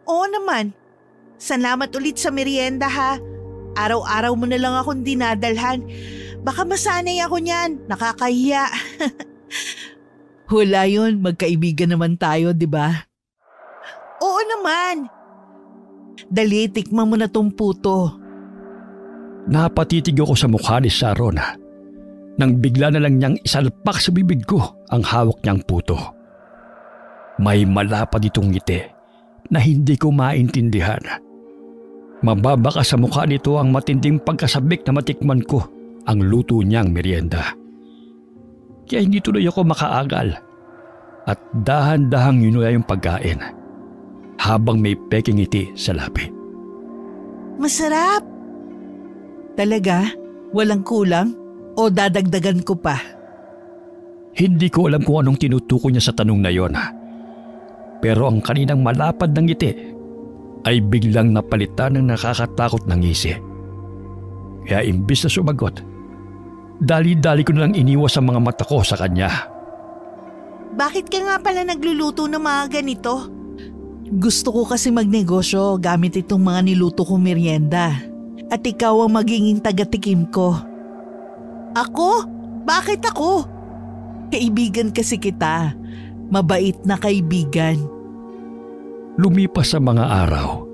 Oo naman. Salamat ulit sa merienda ha. Araw-araw mo na lang akong dinadalhan. Baka masanay ako niyan. Nakakahiya. Wala yun. Magkaibigan naman tayo, di ba? Oo naman. Dali, tikman mo na tong puto. Napatitig ako sa mukha ni Sharon nang bigla na lang niyang isalpak sa bibig ko ang hawak niyang puto. May malapad itong ngiti na hindi ko maintindihan. Mababaka sa mukha nito ang matinding pagkasabik na matikman ko ang luto niyang merienda. Kaya hindi tuloy ako makaagal at dahan-dahang yunula yung pagkain habang may peking ngiti sa labi. Masarap! Talaga? Walang kulang? O dadagdagan ko pa? Hindi ko alam kung anong tinutukoy niya sa tanong na yon. Pero ang kaninang malapad ng ngiti ay biglang napalitan ng nakakatakot na ngisi. Kaya imbis na sumagot, dali-dali ko na lang iniwas ang mga mata ko sa kanya. Bakit ka nga pala nagluluto ng mga ganito? Gusto ko kasi magnegosyo gamit itong mga niluto kong merienda. At ikaw ang magiging taga-tikim ko. Ako? Bakit ako? Kaibigan kasi kita. Mabait na kaibigan. Lumipas sa mga araw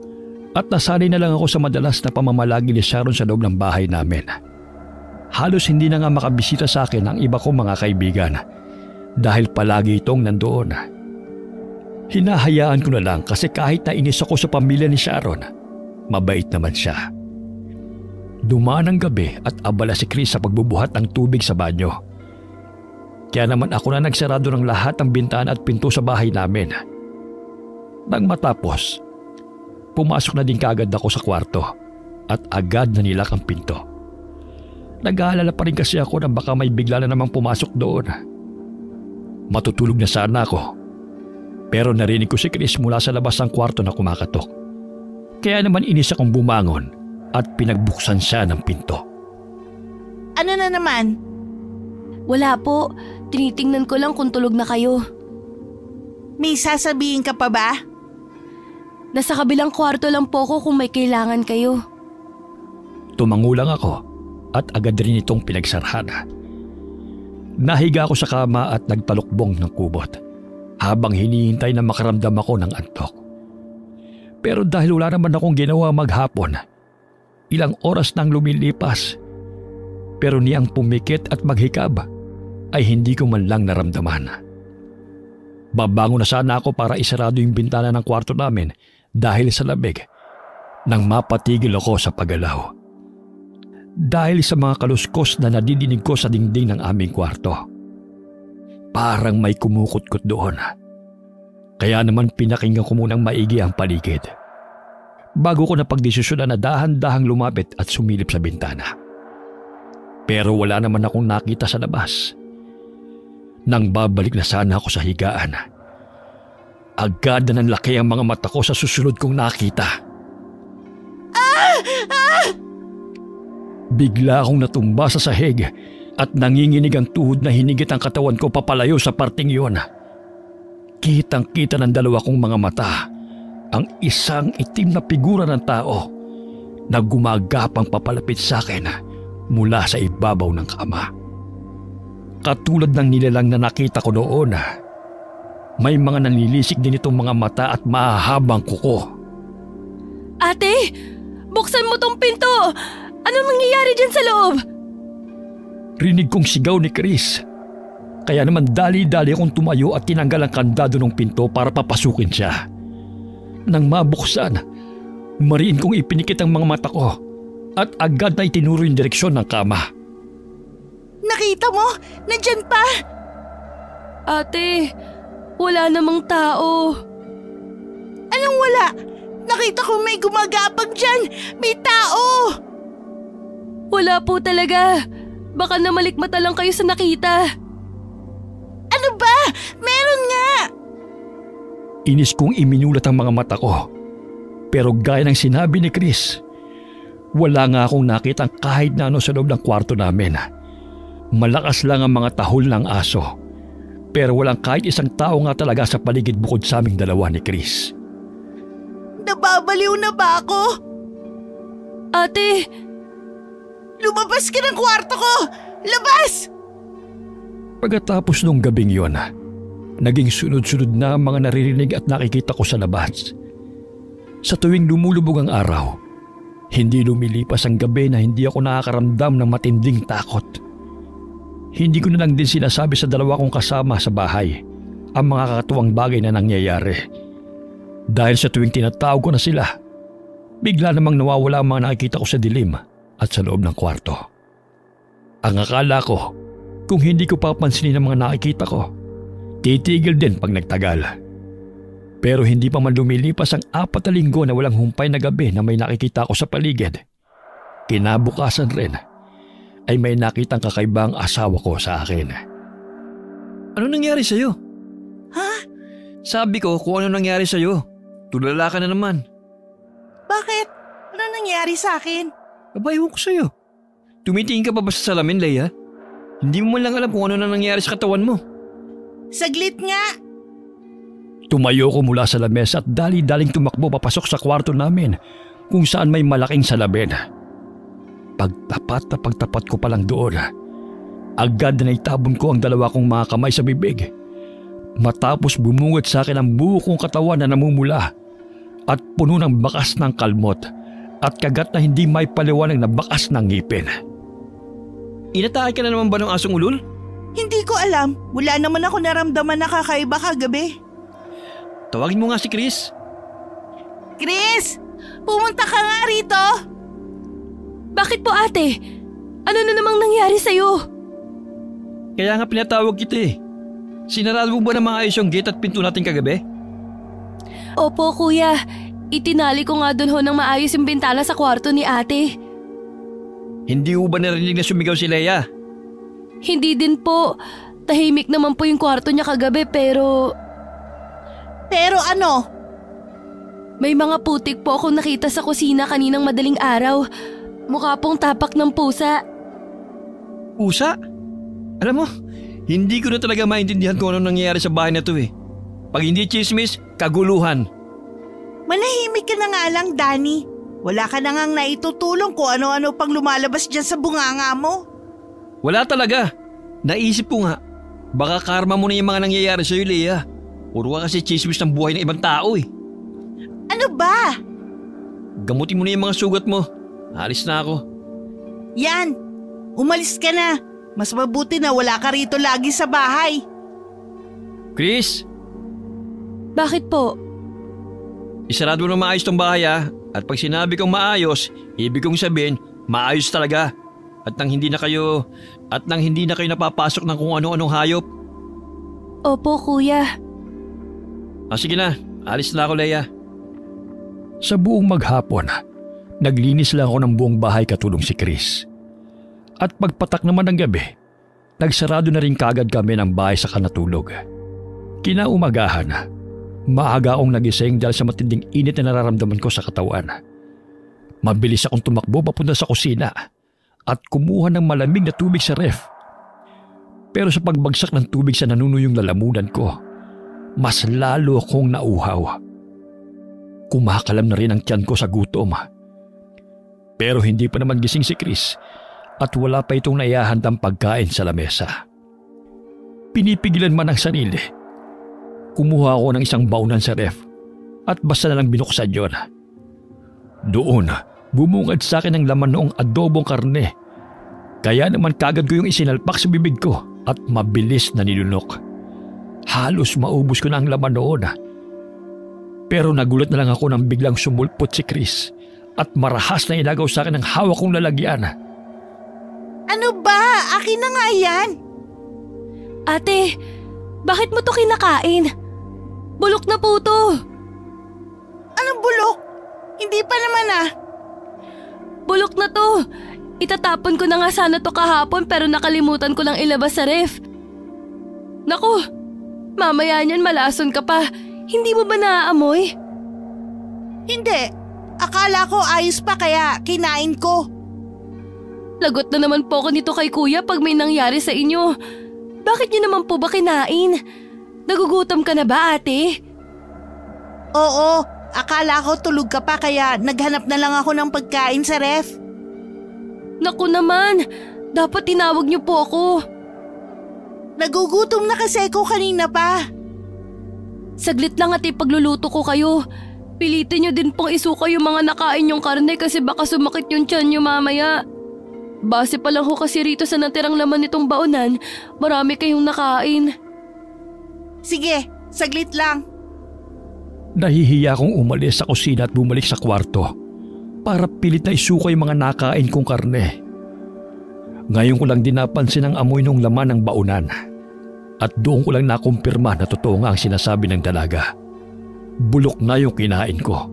at nasanay na lang ako sa madalas na pamamalagi ni Sharon sa loob ng bahay namin. Halos hindi na nga makabisita sa akin ang iba kong mga kaibigan dahil palagi itong nandoon. Hinahayaan ko na lang kasi kahit na inis ako sa pamilya ni Sharon, mabait naman siya. Dumaan ang gabi at abala si Chris sa pagbubuhat ng tubig sa banyo. Kaya naman ako na nagsarado ng lahat ng bintana at pinto sa bahay namin. Nang matapos, pumasok na din kaagad ako sa kwarto at agad na nilak ang pinto. Nag-aalala pa rin kasi ako na baka may bigla na namang pumasok doon. Matutulog na sana ako, pero narinig ko si Chris mula sa labas ng kwarto na kumakatok. Kaya naman inis akong bumangon at pinagbuksan siya ng pinto. Ano na naman? Wala po. Tinitingnan ko lang kung tulog na kayo. May sasabihin ka pa ba? Nasa kabilang kwarto lang po ako kung may kailangan kayo. Tumangulang ako at agad rin itong pinagsarhan. Nahiga ako sa kama at nagtalukbong ng kubot habang hinihintay na makaramdam ako ng antok. Pero dahil wala naman akong ginawa maghapon, ilang oras nang lumilipas, pero niyang pumikit at maghikab ay hindi ko man lang naramdaman. Babangon na sana ako para isarado yung bintana ng kwarto namin dahil sa lamig nang mapatigil ako sa paggalaw. Dahil sa mga kaluskos na nadidinig ko sa dingding ng aming kwarto. Parang may kumukutkot doon. Kaya naman pinakinggan ko munang maigi ang paligid bago ko napagdesisyonan na dahan-dahang lumapit at sumilip sa bintana. Pero wala naman akong nakita sa labas. Nang babalik na sana ako sa higaan, agad na nanlaki ang mga mata ko sa susunod kong nakita. Bigla akong natumba sa sahig at nanginginig ang tuhod na hinigit ang katawan ko papalayo sa parting iyon. Kitang-kita ng dalawa kong mga mata ang isang itim na figura ng tao na gumagapang papalapit sa akin mula sa ibabaw ng kama. Katulad ng nilalang na nakita ko noon, may mga nanlilisik din itong mga mata at mahahabang kuko. Ate! Buksan mo tong pinto! Anong nangyayari dyan sa loob? Rinig kong sigaw ni Chris. Kaya naman dali-dali akong tumayo at tinanggal ang kandado ng pinto para papasukin siya. Nang mabuksan, mariin kong ipinikit ang mga mata ko at agad na itinuro yung direksyon ng kama. Nakita mo? Nandyan pa! Ate, wala namang tao. Anong wala? Nakita ko may gumagapang dyan! May tao! Wala po talaga. Baka namalikmata lang kayo sa nakita. Ano ba? Meron nga! Inis kong iminulat ang mga mata ko. Pero gaya ng sinabi ni Chris, wala nga akong nakitang kahit na ano sa loob ng kwarto namin. Malakas lang ang mga tahol ng aso. Pero walang kahit isang tao nga talaga sa paligid bukod sa aming dalawa ni Chris. Nababaliw na ba ako? Ate! Lumabas ka ng kwarto ko! Labas! Pagkatapos nung gabing yon, naging sunod-sunod na ang mga naririnig at nakikita ko sa labas. Sa tuwing lumulubog ang araw, hindi lumilipas ang gabi na hindi ako nakakaramdam ng matinding takot. Hindi ko na lang din sinasabi sa dalawa kong kasama sa bahay ang mga kakatuwang bagay na nangyayari. Dahil sa tuwing tinatawag ko na sila, bigla namang nawawala ang mga nakikita ko sa dilim at sa loob ng kwarto. Ang akala ko, kung hindi ko papansinin ang mga nakikita ko, titigil din pag nagtagal. Pero hindi pa man lumilipas ang 4 na linggo na walang humpay na gabi na may nakikita ko sa paligid. Kinabukasan rin ay may nakitang kakaibang asawa ko sa akin. Ano nangyari sa'yo? Ha? Sabi ko kung ano nangyari sa'yo. Tulala ka na naman. Bakit? Ano nangyari sa akin? Babaewan ko sa'yo. Tumitingin ka pa ba sa salamin, Leia? Hindi mo man lang alam kung ano na nangyari sa katawan mo. Saglit nga! Tumayo ko mula sa lamesa at dali-daling tumakbo papasok sa kwarto namin kung saan may malaking salamin. Pagtapat ko pa lang doon, agad na itabon ko ang dalawa kong mga kamay sa bibig. Matapos bumungad sa akin ang buo kong katawan na namumula at puno ng bakas ng kalmot at kagat na hindi may paliwanag na bakas ng ngipin. Inatake ka na naman ba ng asong ulol? Hindi ko alam. Wala naman ako naramdaman na kakaiba kagabi. Tawagin mo nga si Chris. Chris! Pumunta ka nga rito! Bakit po ate? Ano na namang nangyari sa'yo? Kaya nga pinatawag kita eh. Sinarado mo ba na maayos yung gate at pinto natin kagabi? Opo kuya, itinali ko nga dun ho ng maayos yung bintana sa kwarto ni ate. Hindi mo ba narinig na sumigaw si Leia? Hindi din po. Tahimik naman po yung kwarto niya kagabi pero Pero ano? may mga putik po akong nakita sa kusina kaninang madaling araw. Mukha pong tapak ng pusa. Pusa? Alam mo, hindi ko na talaga maintindihan kung ano nangyayari sa bahay na to eh. Pag hindi chismis, kaguluhan. Manahimik ka na nga lang, Danny. Wala ka na ngang naitutulong kung ano-ano pang lumalabas dyan sa bunganga mo. Wala talaga. Naisip ko nga, baka karma mo na yung mga nangyayari sa'yo, Leia. Puro ka kasi chismis ng buhay ng ibang tao eh. Ano ba? Gamutin mo na yung mga sugat mo. Alis na ako. Yan, umalis ka na. Mas mabuti na wala ka rito lagi sa bahay. Chris, Bakit po? isarado mo na maayos tong bahay ah. At pag sinabi kong maayos, ibig kong sabihin, maayos talaga. At nang hindi na kayo napapasok ng kung ano-anong hayop. Opo kuya. Sige na, alis na ako, Leia. Sa buong maghapon, naglinis lang ako ng buong bahay katulong si Chris. At pagpatak naman ng gabi, nagsarado na rin kagad kami ng bahay sa kanatulog. Kinaumagahan, maaga akong nagising dahil sa matinding init na nararamdaman ko sa katawan. Mabilis akong tumakbo papunta sa kusina at kumuha ng malamig na tubig sa ref. Pero sa pagbagsak ng tubig sa nanunuyong lalamunan ko, mas lalo akong nauhaw. Kumakalam na rin ang tiyan ko sa gutom. Pero hindi pa naman gising si Chris at wala pa itong naihahandang pagkain sa lamesa. Pinipigilan man ang sarili. Kumuha ako ng isang baunan sa ref at basta na lang binuksan yon. Doon, bumungad sa akin ang laman noong adobong karne. Kaya naman kagad ko yung isinalpak sa bibig ko at mabilis na nilunok. Halos maubos ko na ang laman noon. Pero nagulat na lang ako nang biglang sumulpot si Chris at marahas na ilagaw sa akin ang hawak kong lalagyan. Ano ba? Akin na nga yan. Ate, bakit mo to kinakain? Bulok na po to. Anong bulok? Hindi pa naman ah. Bulok na to. Itatapon ko na nga sana to kahapon pero nakalimutan ko lang ilabas sa ref. Naku, mamaya niyan malason ka pa. Hindi mo ba naaamoy? Hindi. Akala ko ayos pa kaya kinain ko. Lagot na naman po ako nito kay kuya pag may nangyari sa inyo. Bakit niyo naman po ba kinain? Nagugutom ka na ba ate? Oo, akala ko tulog ka pa kaya naghanap na lang ako ng pagkain sa ref. Naku naman, dapat tinawag niyo po ako. Nagugutom na kasi ko kanina pa. Saglit lang at ipagluluto ko kayo. Pilitin niyo din pong isuka yung mga nakain yung karne kasi baka sumakit yung tiyan niyo mamaya. Base pa lang ho kasi rito sa natirang laman nitong baunan, marami kayong nakain. Sige, saglit lang. Nahihiya akong umalis sa kusina at bumalik sa kwarto para pilit na isuka yung mga nakain kong karne. Ngayon ko lang din napansin ang amoy ng laman ng baunan at doon ko lang nakumpirma na totoo nga ang sinasabi ng dalaga. Bulok na yung kinain ko.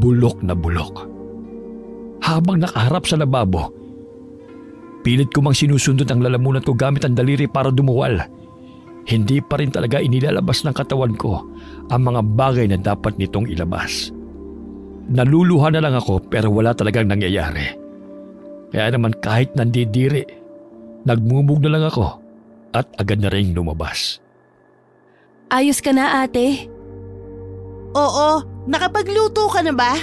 Bulok na bulok. Habang nakaharap sa lababo, pilit ko mang sinusundot ang lalamunan ko gamit ang daliri para dumuwal. Hindi pa rin talaga inilalabas ng katawan ko ang mga bagay na dapat nitong ilabas. Naluluha na lang ako pero wala talagang nangyayari. Kaya naman kahit nandidiri, nagmumug na lang ako at agad na rin lumabas. Ayos ka na ate? Oo, nakapagluto ka na ba?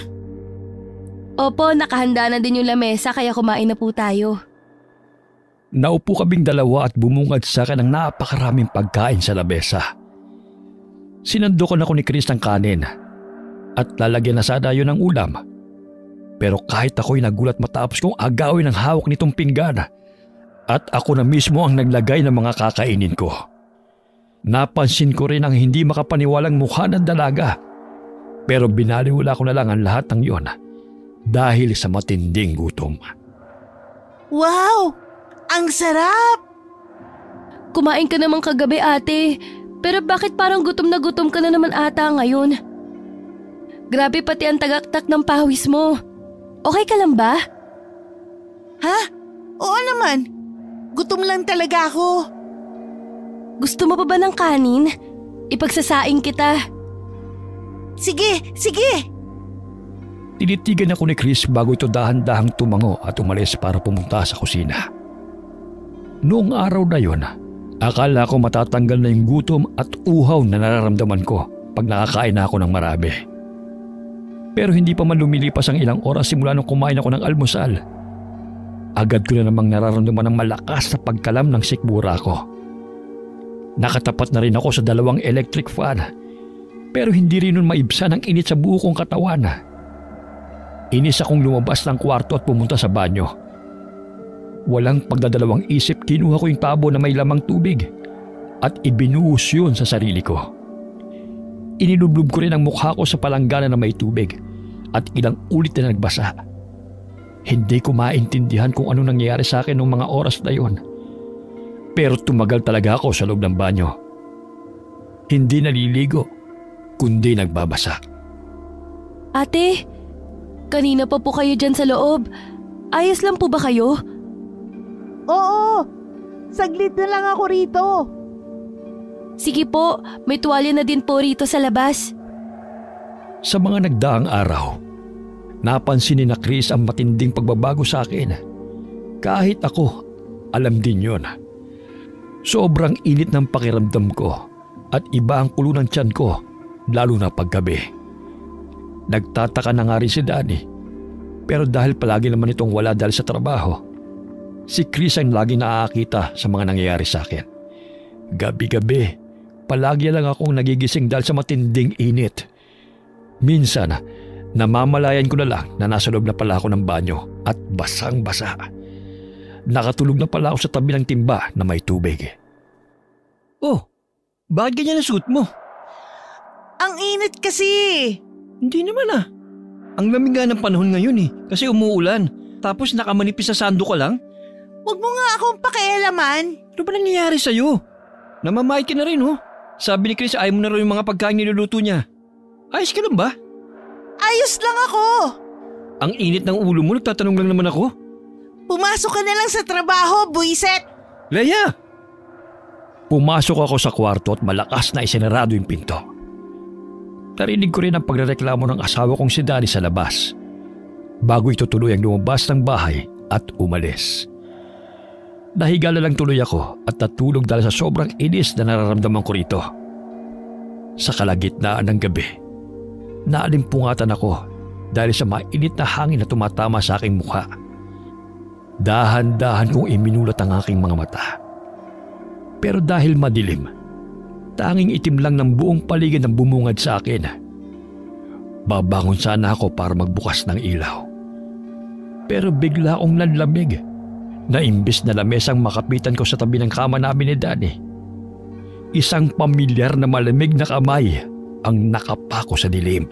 Opo, nakahanda na din yung lamesa kaya kumain na po tayo. Naupo kaming dalawa at bumungad sa akin ang napakaraming pagkain sa lamesa. Sinandukan ako ni Chris ng kanin at lalagyan na sana yun ng ulam. Pero kahit ako'y nagulat matapos kong agawin ang hawak nitong pinggan at ako na mismo ang naglagay ng mga kakainin ko. Napansin ko rin ang hindi makapaniwalang mukha ng dalaga. Pero binaliwala ko na lang ang lahat ng iyon dahil sa matinding gutom. Wow! Ang sarap! Kumain ka naman kagabi ate, pero bakit parang gutom na gutom ka na naman ata ngayon? Grabe pati ang tagaktak ng pawis mo. Okay ka lang ba? Ha? Oo naman. Gutom lang talaga ako. Gusto mo pa ba ng kanin? Ipagsasaing kita. Sige, sige! Tinitigan ako ni Chris bago ito dahan-dahang tumango at umalis para pumunta sa kusina. Noong araw na yon, akala ko matatanggal na yung gutom at uhaw na nararamdaman ko pag nakakain na ako ng marami. Pero hindi pa man lumilipas ang ilang oras simula nung kumain ako ng almusal. Agad ko na namang nararamdaman ng malakas na pagkalam ng sikmura ko. Nakatapat na rin ako sa 2 electric fan, pero hindi rin nun maibsan ang init sa buo kong katawan. Inis akong lumabas ng kwarto at pumunta sa banyo. Walang pagdadalawang isip, kinuha ko yung tabo na may lamang tubig at ibinuhos yun sa sarili ko. Inilublob ko rin ang mukha ko sa palanggana na may tubig at ilang ulit na nagbasa. Hindi ko maintindihan kung ano nangyayari sa akin noong mga oras na yon. Pero tumagal talaga ako sa loob ng banyo. Hindi naliligo, kundi nagbabasa. Ate, kanina pa po kayo dyan sa loob. Ayos lang po ba kayo? Oo! Saglit na lang ako rito. Sige po, may tuwalya na din po rito sa labas. Sa mga nagdaang araw, napansin ni na Chris ang matinding pagbabago sa akin. Kahit ako, alam din yon. Sobrang init ng pakiramdam ko at iba ang kulo ng tiyan ko, lalo na paggabi. Nagtataka na nga rin si Danny, pero dahil palagi naman itong wala dahil sa trabaho, si Chris ang laging nakakita sa mga nangyayari sa akin. Gabi-gabi, palagi lang akong nagigising dahil sa matinding init. Minsan, namamalayan ko na lang na nasa loob na pala ako ng banyo at basang-basa. Nakatulog na pala ako sa tabi ng timba na may tubig. Oh, bakit ganyan ang suot mo? Ang init kasi. Hindi naman ah. Ang lamig nga ng panahon ngayon kasi umuulan. Tapos nakamanipis sa sando ka lang. Huwag mo nga akong pakialaman. Ano ba nangyayari sa'yo? Namamahid ka na rin Sabi ni Chris ayaw mo na rin yung mga pagkain niluluto niya. Ayos ka lang ba? Ayos lang ako. Ang init ng ulo mo, nagtatanong lang naman ako. Pumasok ka na lang sa trabaho, buiset. Leia! Pumasok ako sa kwarto at malakas na isinarado yung pinto. Narinig ko rin ang pagrereklamo ng asawa kong si Danny sa labas. Bago ito tuloy ang lumabas ng bahay at umalis. Nahiga na lang tuloy ako at natulog dahil sa sobrang inis na nararamdaman ko rito. Sa kalagitnaan ng gabi, naalimpungatan ako dahil sa mainit na hangin na tumatama sa aking mukha. Dahan-dahan kong iminulat ang aking mga mata. Pero dahil madilim, tanging itim lang ng buong paligid ang bumungad sa akin. Babangon sana ako para magbukas ng ilaw. Pero bigla akong nanlamig na imbis na lamesang makapitan ko sa tabi ng kama namin ni Danny, isang pamilyar na malamig na kamay ang nakapako sa dilim.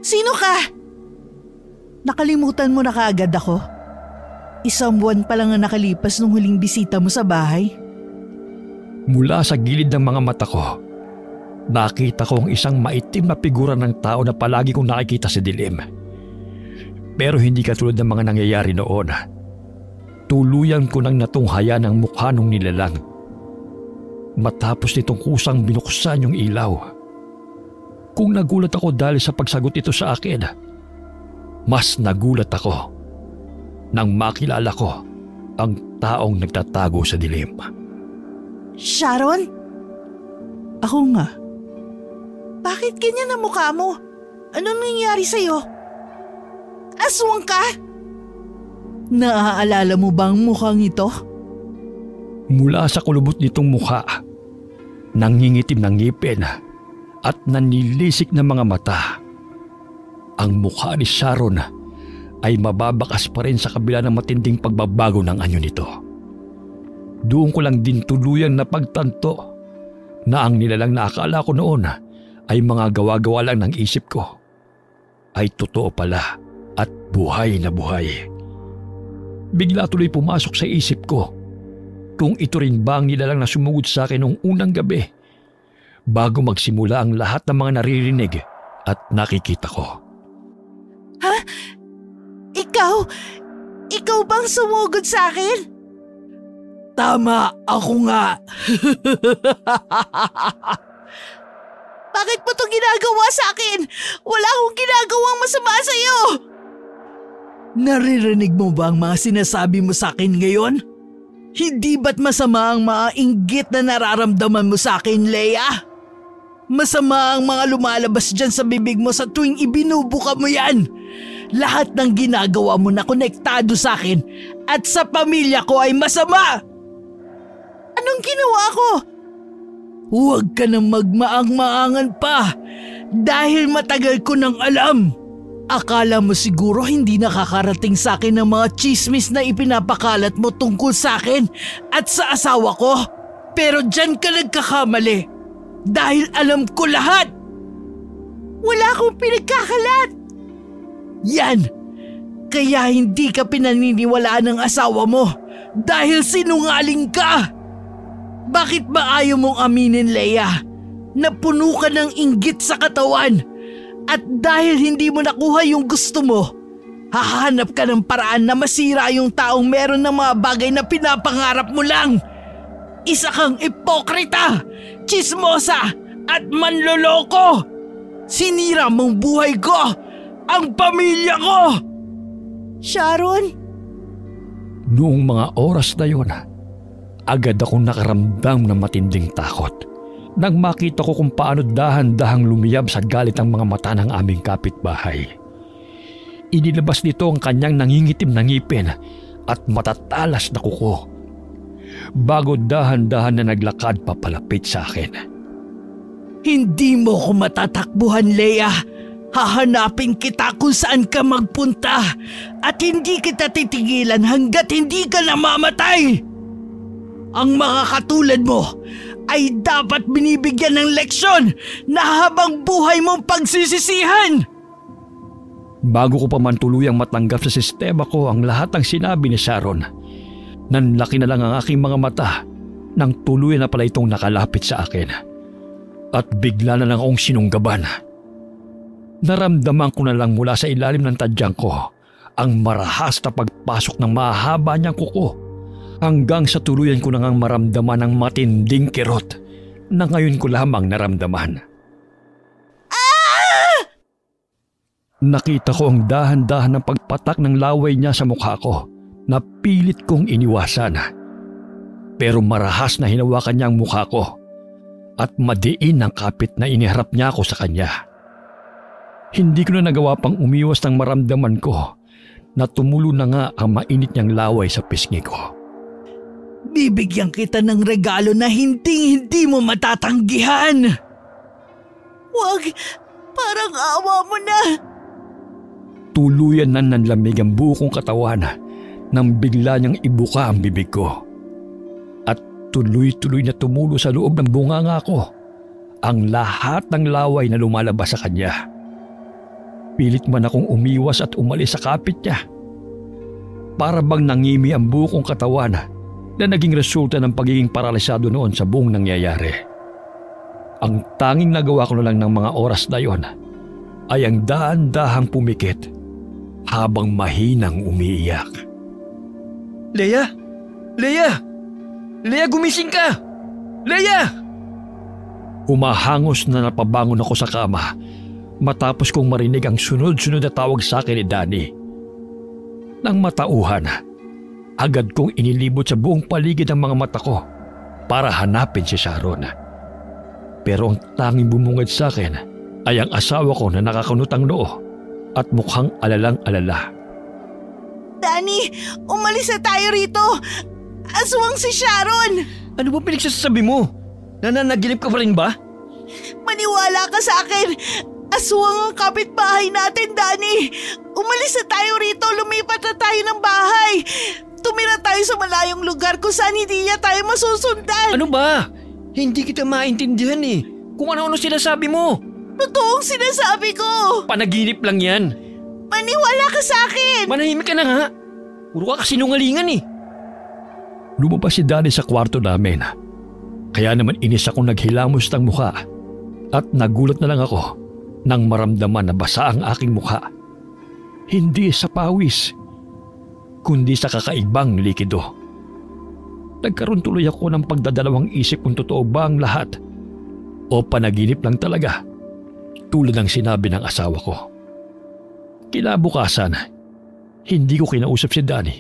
Sino ka? Nakalimutan mo na kaagad ako? Isang buwan pa lang ang nakalipas nung huling bisita mo sa bahay. Mula sa gilid ng mga mata ko, nakita ko ang isang maitim na figura ng tao na palagi kong nakikita sa dilim. Pero hindi katulad ng mga nangyayari noon. Tuluyan ko nang natunghayan ang mukha ng nilalang. Matapos nitong kusang binuksan yung ilaw. Kung nagulat ako dahil sa pagsagot ito sa akin, mas nagulat ako nang makilala ko ang taong nagtatago sa dilim. Sharon? Ako nga. Bakit ganyan ang mukha mo? Anong nangyari sa'yo? Aswang ka? Naaalala mo bang mukhang ito? Mula sa kulubot nitong mukha, nangingitim ng ngipin at nanilisik na mga mata, ang mukha ni Sharon ay mababakas pa rin sa kabila ng matinding pagbabago ng anyo nito. Doon ko lang din tuluyang napagtanto na ang nilalang na akala ko noon ay mga gawa-gawa lang ng isip ko ay totoo pala at buhay na buhay. Bigla tuloy pumasok sa isip ko kung ito rin ba ang nilalang na sumugod sa akin noong unang gabi bago magsimula ang lahat ng mga naririnig at nakikita ko. Ha? Ikaw? Ikaw bang sumugod sa akin? Tama, ako nga. Bakit mo ito ginagawa sa akin? Wala akong ginagawang masama sa'yo! Naririnig mo ba ang mga sinasabi mo sa akin ngayon? Hindi ba't masama ang mga inggit na nararamdaman mo sa akin, Leia? Masama ang mga lumalabas dyan sa bibig mo sa tuwing ibinubuka mo yan. Lahat ng ginagawa mo na konektado sa akin at sa pamilya ko ay masama. Anong ginawa ko? Huwag ka nang magmaang-maangan pa dahil matagal ko nang alam. Akala mo siguro hindi nakakarating sa akin ang mga chismis na ipinapakalat mo tungkol sa akin at sa asawa ko. Pero dyan ka nagkakamali dahil alam ko lahat. Wala akong pinagkakalat. Yan, kaya hindi ka pinaniniwalaan ng asawa mo dahil sinungaling ka. Bakit ba ayaw mong aminin, Leia, na puno ka ng inggit sa katawan? At dahil hindi mo nakuha yung gusto mo, hahanap ka ng paraan na masira yung taong meron ng mga bagay na pinapangarap mo lang. Isa kang ipokrita, tsismosa at manloloko. Sinira mong buhay ko, ang pamilya ko. Sharon? Noong mga oras na yun, agad akong nakaramdam ng matinding takot nang makita ko kung paano dahan-dahang lumiyab sa galit ang mga mata ng aming kapitbahay. Inilabas nito ang kanyang nangingitim na ngipin at matatalas na kuko bago dahan-dahan na naglakad papalapit sa akin. Hindi mo ko matatakbuhan, Leia. Hahanapin kita kung saan ka magpunta at hindi kita titigilan hanggat hindi ka namamatay. Ang mga katulad mo ay dapat binibigyan ng leksyon na habang buhay mong pagsisisihan. Bago ko pa man tuluyang matanggap sa sistema ko ang lahat ng sinabi ni Sharon, nanlaki na lang ang aking mga mata nang tuluyan na pala itong nakalapit sa akin. At bigla na lang akong sinunggaban. Naramdaman ko na lang mula sa ilalim ng tadyang ko ang marahas na pagpasok ng mahaba niyang kuko hanggang sa tuluyan ko nang maramdaman ang matinding kirot na ngayon ko lamang naramdaman. Nakita ko ang dahan-dahan ng pagpatak ng laway niya sa mukha ko na pilit kong iniwasan. Pero marahas na hinawakan niya ang mukha ko at madiin ang kapit na iniharap niya ako sa kanya. Hindi ko na nagawa pang umiwas ng maramdaman ko na tumulo na nga ang mainit niyang laway sa pisngi ko. Bibigyan kita ng regalo na hindi mo matatanggihan. Wag, parang awa mo na. Tuluyan na nanlamig ang buo kong katawan nang bigla niyang ibuka ang bibig ko. At tuloy-tuloy na tumulo sa loob ng bunganga ko ang lahat ng laway na lumalabas sa kanya. Pilit man akong umiwas at umalis sa kapit niya. Para bang nangimi ang buo kong katawan na naging resulta ng pagiging paralisado noon sa buong nangyayari. Ang tanging nagawa ko na lang ng mga oras na yon ay ang dahan-dahang pumikit habang mahinang umiiyak. Leia! Leia! Leia, gumising ka! Leia! Humahangos na napabangon ako sa kama matapos kong marinig ang sunod-sunod na tawag sa akin ni Danny. Nang matauhan, agad kong inilibot sa buong paligid ang mga mata ko para hanapin si Sharon. Pero ang tanging bumungad sa akin ay ang asawa ko na nakakunot ang noo at mukhang alalang-alala. Danny, umalis na tayo rito. Aswang si Sharon. Ano ba pinagsasabi mo? Nananaginip ka pa rin ba? Maniwala ka sa akin. Aswang ang kapitbahay natin, Danny. Umalis na tayo rito. Lumipat na tayo ng bahay. Tumira tayo sa malayong lugar kung saan hindi niya tayo masusundan. Ano ba? Hindi kita maintindihan eh. Kung ano-ano sinasabi mo. Totoong sinasabi ko! Panaginip lang yan. Maniwala ka sa akin! Manahimik ka na nga. Puro ka kasinungalingan eh. Lumabas si Danny sa kwarto namin. Kaya naman inis akong naghilamos ng mukha at nagulat na lang ako nang maramdaman na basa ang aking mukha. Hindi sa pawis, kundi sa kakaibang likido. Nagkaroon tuloy ako ng pagdadalawang isip kung totoo ba ang lahat o panaginip lang talaga, tulad ng sinabi ng asawa ko. Kinabukasan, hindi ko kinausap si Danny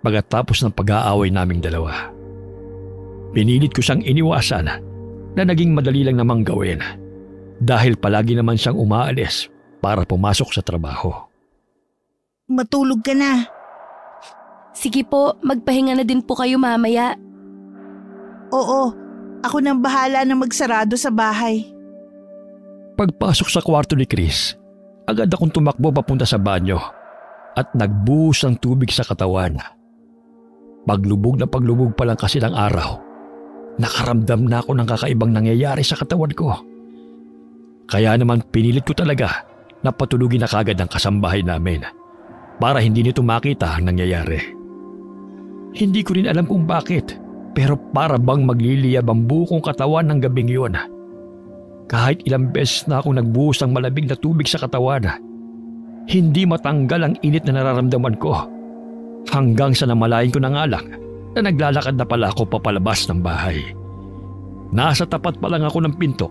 pagkatapos ng pag-aaway naming dalawa. Pinilit ko siyang iniwasan na naging madali lang namang gawin dahil palagi naman siyang umaalis para pumasok sa trabaho. Matulog ka na. Sige po, magpahinga na din po kayo mamaya. Oo, ako nang bahala na magsarado sa bahay. Pagpasok sa kwarto ni Chris, agad akong tumakbo papunta sa banyo at nagbuhos ng tubig sa katawan. Paglubog pa lang kasi ng araw, nakaramdam na ako ng kakaibang nangyayari sa katawan ko. Kaya naman pinilit ko talaga na patulugin na kagad ang kasambahay namin para hindi nito makita ang nangyayari. Hindi ko rin alam kung bakit, pero para bang magliliyab ang buo kong katawan ng gabing yun. Kahit ilang beses na ako nagbuhos ng malamig na tubig sa katawan, hindi matanggal ang init na nararamdaman ko. Hanggang sa namalayan ko na nga lang na naglalakad na pala ako papalabas ng bahay. Nasa tapat pa lang ako ng pinto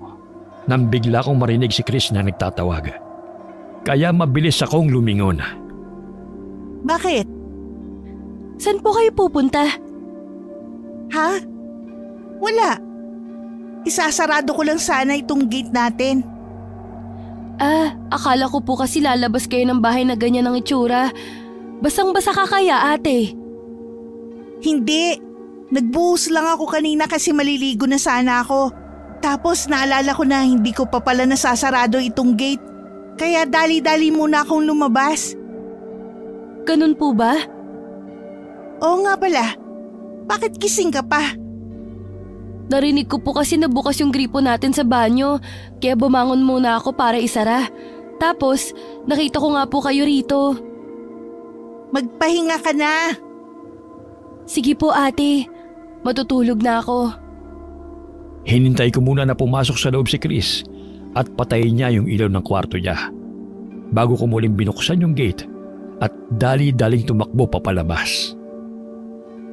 nang bigla kong marinig si Chris na nagtatawag. Kaya mabilis akong lumingon. Bakit? Saan po kayo pupunta? Ha? Wala. Isasarado ko lang sana itong gate natin. Akala ko po kasi lalabas kayo ng bahay na ganyan ang itsura. Basang-basa ka kaya, ate? Hindi. Nagbuhos lang ako kanina kasi maliligo na sana ako. Tapos naalala ko na hindi ko pa pala nasasarado itong gate. Kaya dali-dali muna akong lumabas. Ganun po ba? Oo nga pala. Bakit gising ka pa? Narinig ko po kasi nabukas yung gripo natin sa banyo, kaya bumangon muna ako para isara. Tapos, nakita ko nga po kayo rito. Magpahinga ka na. Sige po ate, matutulog na ako. Hinintay ko muna na pumasok sa loob si Chris at patayin niya yung ilaw ng kwarto niya bago ko muling binuksan yung gate at dali-daling tumakbo papalabas.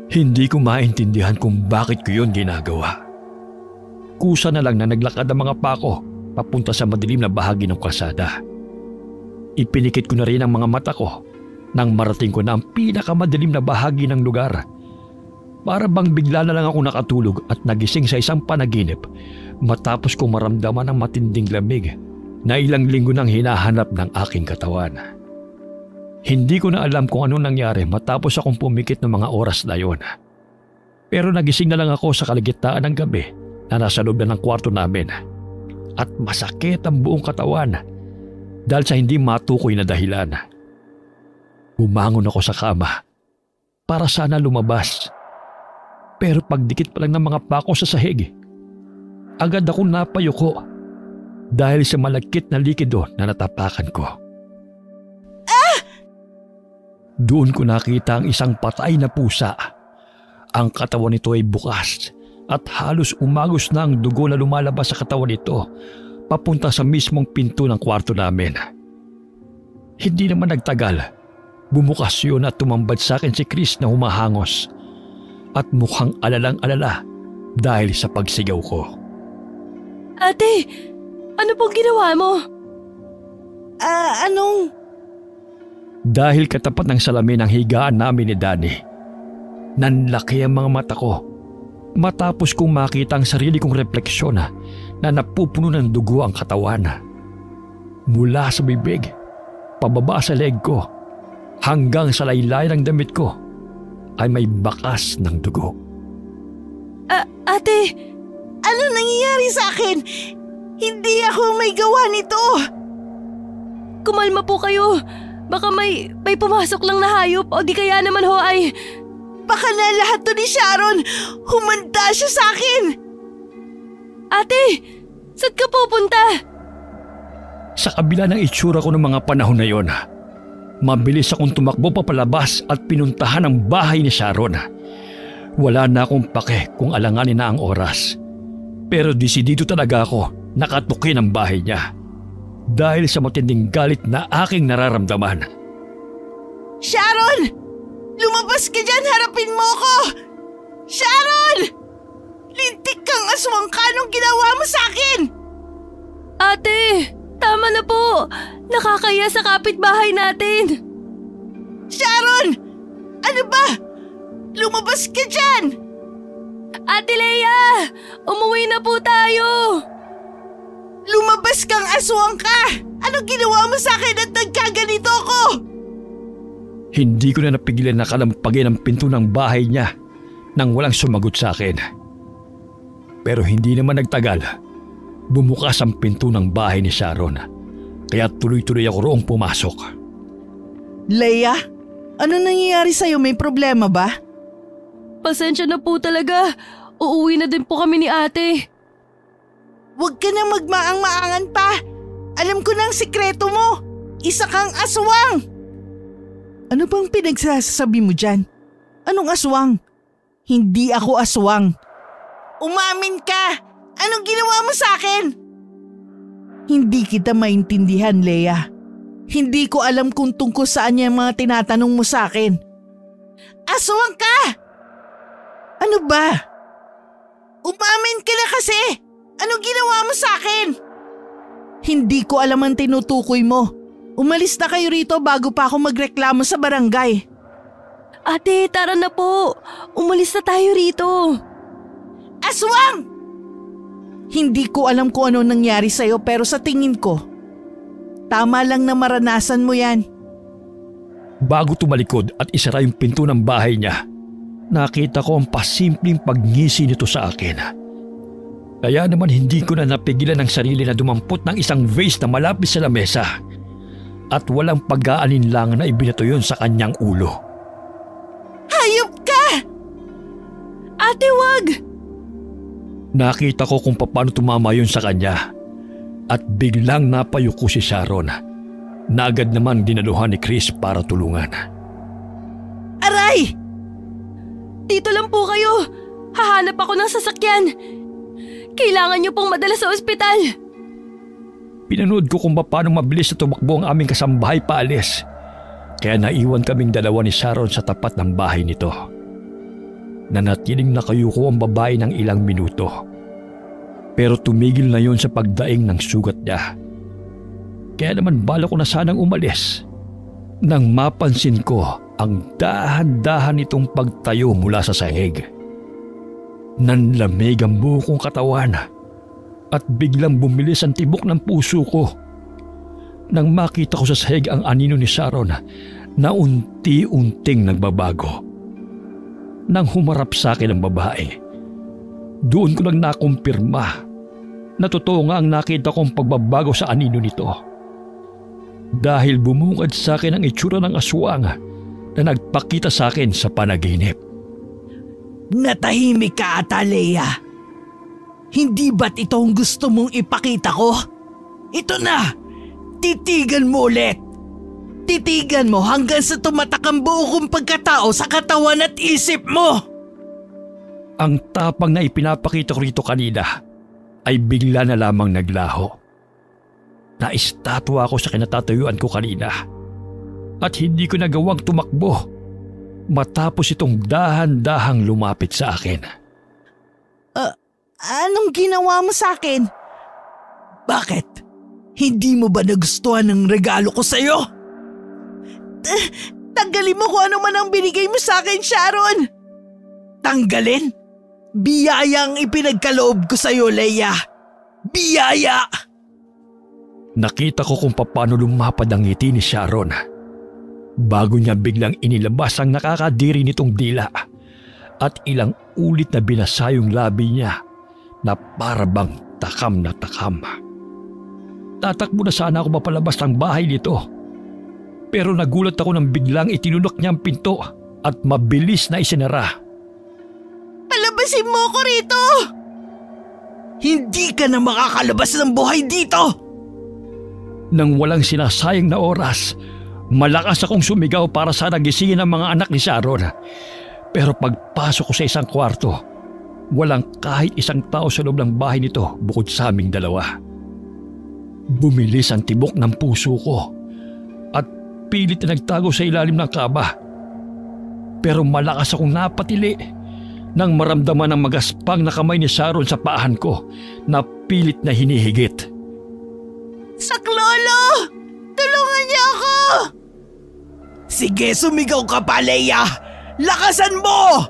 Hindi ko maintindihan kung bakit ko yun ginagawa. Kusa na lang na naglakad ang mga pako papunta sa madilim na bahagi ng kalsada. Ipinikit ko na rin ang mga mata ko nang marating ko na ang pinakamadilim na bahagi ng lugar. Para bang bigla na lang ako nakatulog at nagising sa isang panaginip matapos kong maramdaman ang matinding lamig na ilang linggo nang hinahanap ng aking katawan. Hindi ko na alam kung anong nangyari matapos akong pumikit ng mga oras na yon. Pero nagising na lang ako sa kalagitnaan ng gabi na nasa loob na ng kwarto namin. At masakit ang buong katawan dahil sa hindi matukoy na dahilan. Bumangon ako sa kama para sana lumabas. Pero pagdikit pa lang ng mga pako sa sahig, agad akong napayuko dahil sa malagkit na likido na natapakan ko. Doon ko nakita ang isang patay na pusa. Ang katawan nito ay bukas at halos umagos na ang dugo na lumalabas sa katawan nito papunta sa mismong pinto ng kwarto namin. Hindi naman nagtagal, bumukas yun at tumambad sa akin si Chris na humahangos at mukhang alalang-alala dahil sa pagsigaw ko. Ate, ano pong ginawa mo? Anong? Dahil katapat ng salamin ang higaan namin ni Danny, nanlaki ang mga mata ko matapos kong makita ang sarili kong refleksyon na napupuno ng dugo ang katawan. Mula sa bibig, pababa sa leg ko, hanggang sa laylay ng damit ko ay may bakas ng dugo. Ate! Ano nangyayari sa akin? Hindi ako may gawa nito. Kumalma po kayo. Baka may pumasok lang na hayop o di kaya naman ho ay... Baka na lahat to ni Sharon. Humanda siya sa akin. Ate, saan ka pupunta? Sa kabila ng itsura ko ng mga panahon na yon, mabilis akong tumakbo papalabas at pinuntahan ang bahay ni Sharon. Wala na akong pake kung alanganin na ang oras. Pero desidido talaga ako nakatukin ang bahay niya dahil sa matinding galit na aking nararamdaman. Sharon! Lumabas ka dyan! Harapin mo ko! Sharon! Lintik kang aswang ka! Anong ginawa mo sa akin? Ate, tama na po. Nakakaya sa kapitbahay natin. Sharon! Ano ba? Lumabas ka dyan! Ate Leia, umuwi na po tayo. Lumabas kang aswang ka! Anong ginawa mo sa akin at nagkaganito ko? Hindi ko na napigilan na kalampagin ang pinto ng bahay niya nang walang sumagot sa akin. Pero hindi naman nagtagal. Bumukas ang pinto ng bahay ni Sharon. Kaya tuloy-tuloy ako roong pumasok. Leia, ano nangyayari sa'yo? May problema ba? Pasensya na po talaga. Uuwi na din po kami ni ate. Huwag ka na magmaang-maangan pa. Alam ko na ang sikreto mo. Isa kang aswang. Ano bang pinagsasabi mo dyan? Anong aswang? Hindi ako aswang. Umamin ka! Anong ginawa mo sa akin? Hindi kita maintindihan, Leia. Hindi ko alam kung tungkol saan yung mga tinatanong mo sa akin. Aswang ka! Ano ba? Umamin ka na kasi! Anong ginawa mo sa akin? Hindi ko alam ang tinutukoy mo. Umalis na kayo rito bago pa ako magreklamo sa barangay. Ate, tara na po. Umalis na tayo rito. Aswang! Hindi ko alam kung ano nangyari sa'yo pero sa tingin ko, tama lang na maranasan mo yan. Bago tumalikod at isara yung pinto ng bahay niya, nakita ko ang pasimpleng pagngisi nito sa akin. Kaya naman hindi ko na napigilan ang sarili na dumampot ng isang vase na malapit sa lamesa at walang pag-aalinlangan na ibinato yun sa kanyang ulo. Hayop ka! Ate, wag! Nakita ko kung paano tumama yun sa kanya at biglang napayuko si Sharon na agad naman dinaluhan ni Chris para tulungan. Aray! Dito lang po kayo. Hahanap ako ng sasakyan. Kailangan niyo pong madala sa ospital. Pinanood ko kung paano mabilis na tumakbo ang aming kasambahay paalis. Kaya naiwan kaming dalawa ni Sharon sa tapat ng bahay nito. Nanatiling nakayuko ang babae ng ilang minuto. Pero tumigil na yon sa pagdaing ng sugat niya. Kaya naman bala ko na sanang umalis nang mapansin ko ang dahan-dahan nitong pagtayo mula sa sahig. Nanlamig ang buo kong katawan at biglang bumilis ang tibok ng puso ko nang makita ko sa sahig ang anino ni Sharon na unti-unting nagbabago. Nang humarap sa akin ang babae, doon ko lang nakumpirma na totoo nga ang nakita kong pagbabago sa anino nito. Dahil bumungad sa akin ang itsura ng aswang na nagpakita sa akin sa panaginip. Natahimik ka ata, Leia. Hindi ba't ito ang gusto mong ipakita ko? Ito na! Titigan mo ulit! Titigan mo hanggang sa tumatak ang buo kong pagkatao sa katawan at isip mo! Ang tapang na ipinapakita ko rito kanina ay bigla na lamang naglaho. Naistatwa ako sa kinatatayuan ko kanina at hindi ko nagawang tumakbo matapos itong dahan-dahang lumapit sa akin. Anong ginawa mo sa akin? Bakit? Hindi mo ba nagustuhan ng regalo ko sa'yo? Tanggalin mo kung ano man ang binigay mo sa akin, Sharon! Tanggalin? Biyaya ang ipinagkaloob ko sa'yo, Leia. Biyaya! Nakita ko kung paano lumapad ang ngiti ni Sharon bago niya biglang inilabas ang nakakadiri nitong dila at ilang ulit na binasa yung labi niya na parabang takam na takam. Tatakbo na sana ako mapalabas ng bahay nito pero nagulat ako nang biglang itinunok niya ang pinto at mabilis na isinara. Palabasin mo ko rito! Hindi ka na makakalabas ng buhay dito! Nang walang sinasayang na oras, malakas akong sumigaw para sana gisingin ang mga anak ni Sharon. Pero pagpasok ko sa isang kwarto, walang kahit isang tao sa loob ng bahay nito bukod sa aming dalawa. Bumilis ang tibok ng puso ko at pilit na nagtago sa ilalim ng kaba. Pero malakas akong napatili nang maramdaman ang magaspang na kamay ni Sharon sa paahan ko na pilit na hinihigit. Saklolo! Tulungan niyo ako! Sige, sumigaw ka pa, Leia! Lakasan mo!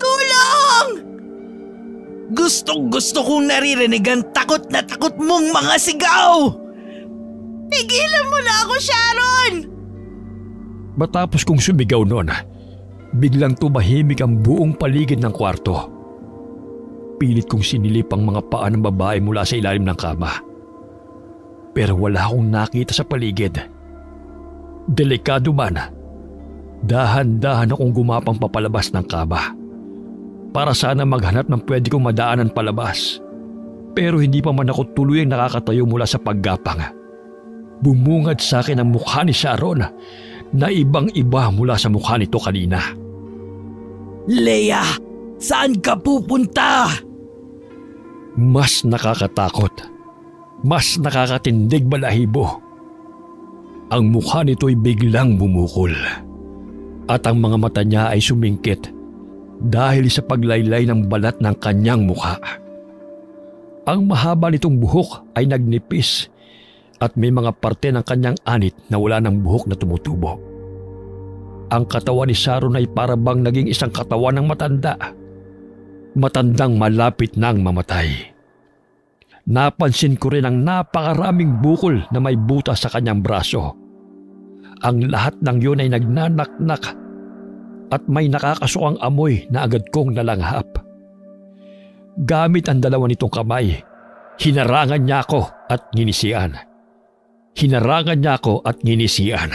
Tulong! Gustong-gusto kong naririnig ang takot na takot mong mga sigaw! Tigilan mo na ako, Sharon! Matapos kong sumigaw noon, biglang tumahimik ang buong paligid ng kwarto. Pilit kong sinilip ang mga paa ng babae mula sa ilalim ng kama. Pero wala akong nakita sa paligid. Delikado man, dahan-dahan akong gumapang papalabas ng kama para sana maghanap ng pwede kong madaanan palabas. Pero hindi pa man ako tuluyang nakakatayo mula sa paggapang. Bumungad sa akin ang mukha ni Sharon na ibang-iba mula sa mukha nito kanina. Leia, saan ka pupunta? Mas nakakatakot. Mas nakakatindig balahibo. Ang mukha nito'y biglang bumukol at ang mga mata niya ay sumingkit dahil sa paglaylay ng balat ng kanyang mukha. Ang mahaba nitong buhok ay nagnipis at may mga parte ng kanyang anit na wala ng buhok na tumutubo. Ang katawan ni Sharon ay parabang naging isang katawan ng matanda. Matandang malapit nang mamatay. Napansin ko rin ang napakaraming bukol na may butas sa kanyang braso. Ang lahat ng yun ay nagnanaknak at may nakakasuang amoy na agad kong nalanghap. Gamit ang dalawa nitong kamay, hinarangan niya ako at nginisian. Hinarangan niya ako at nginisian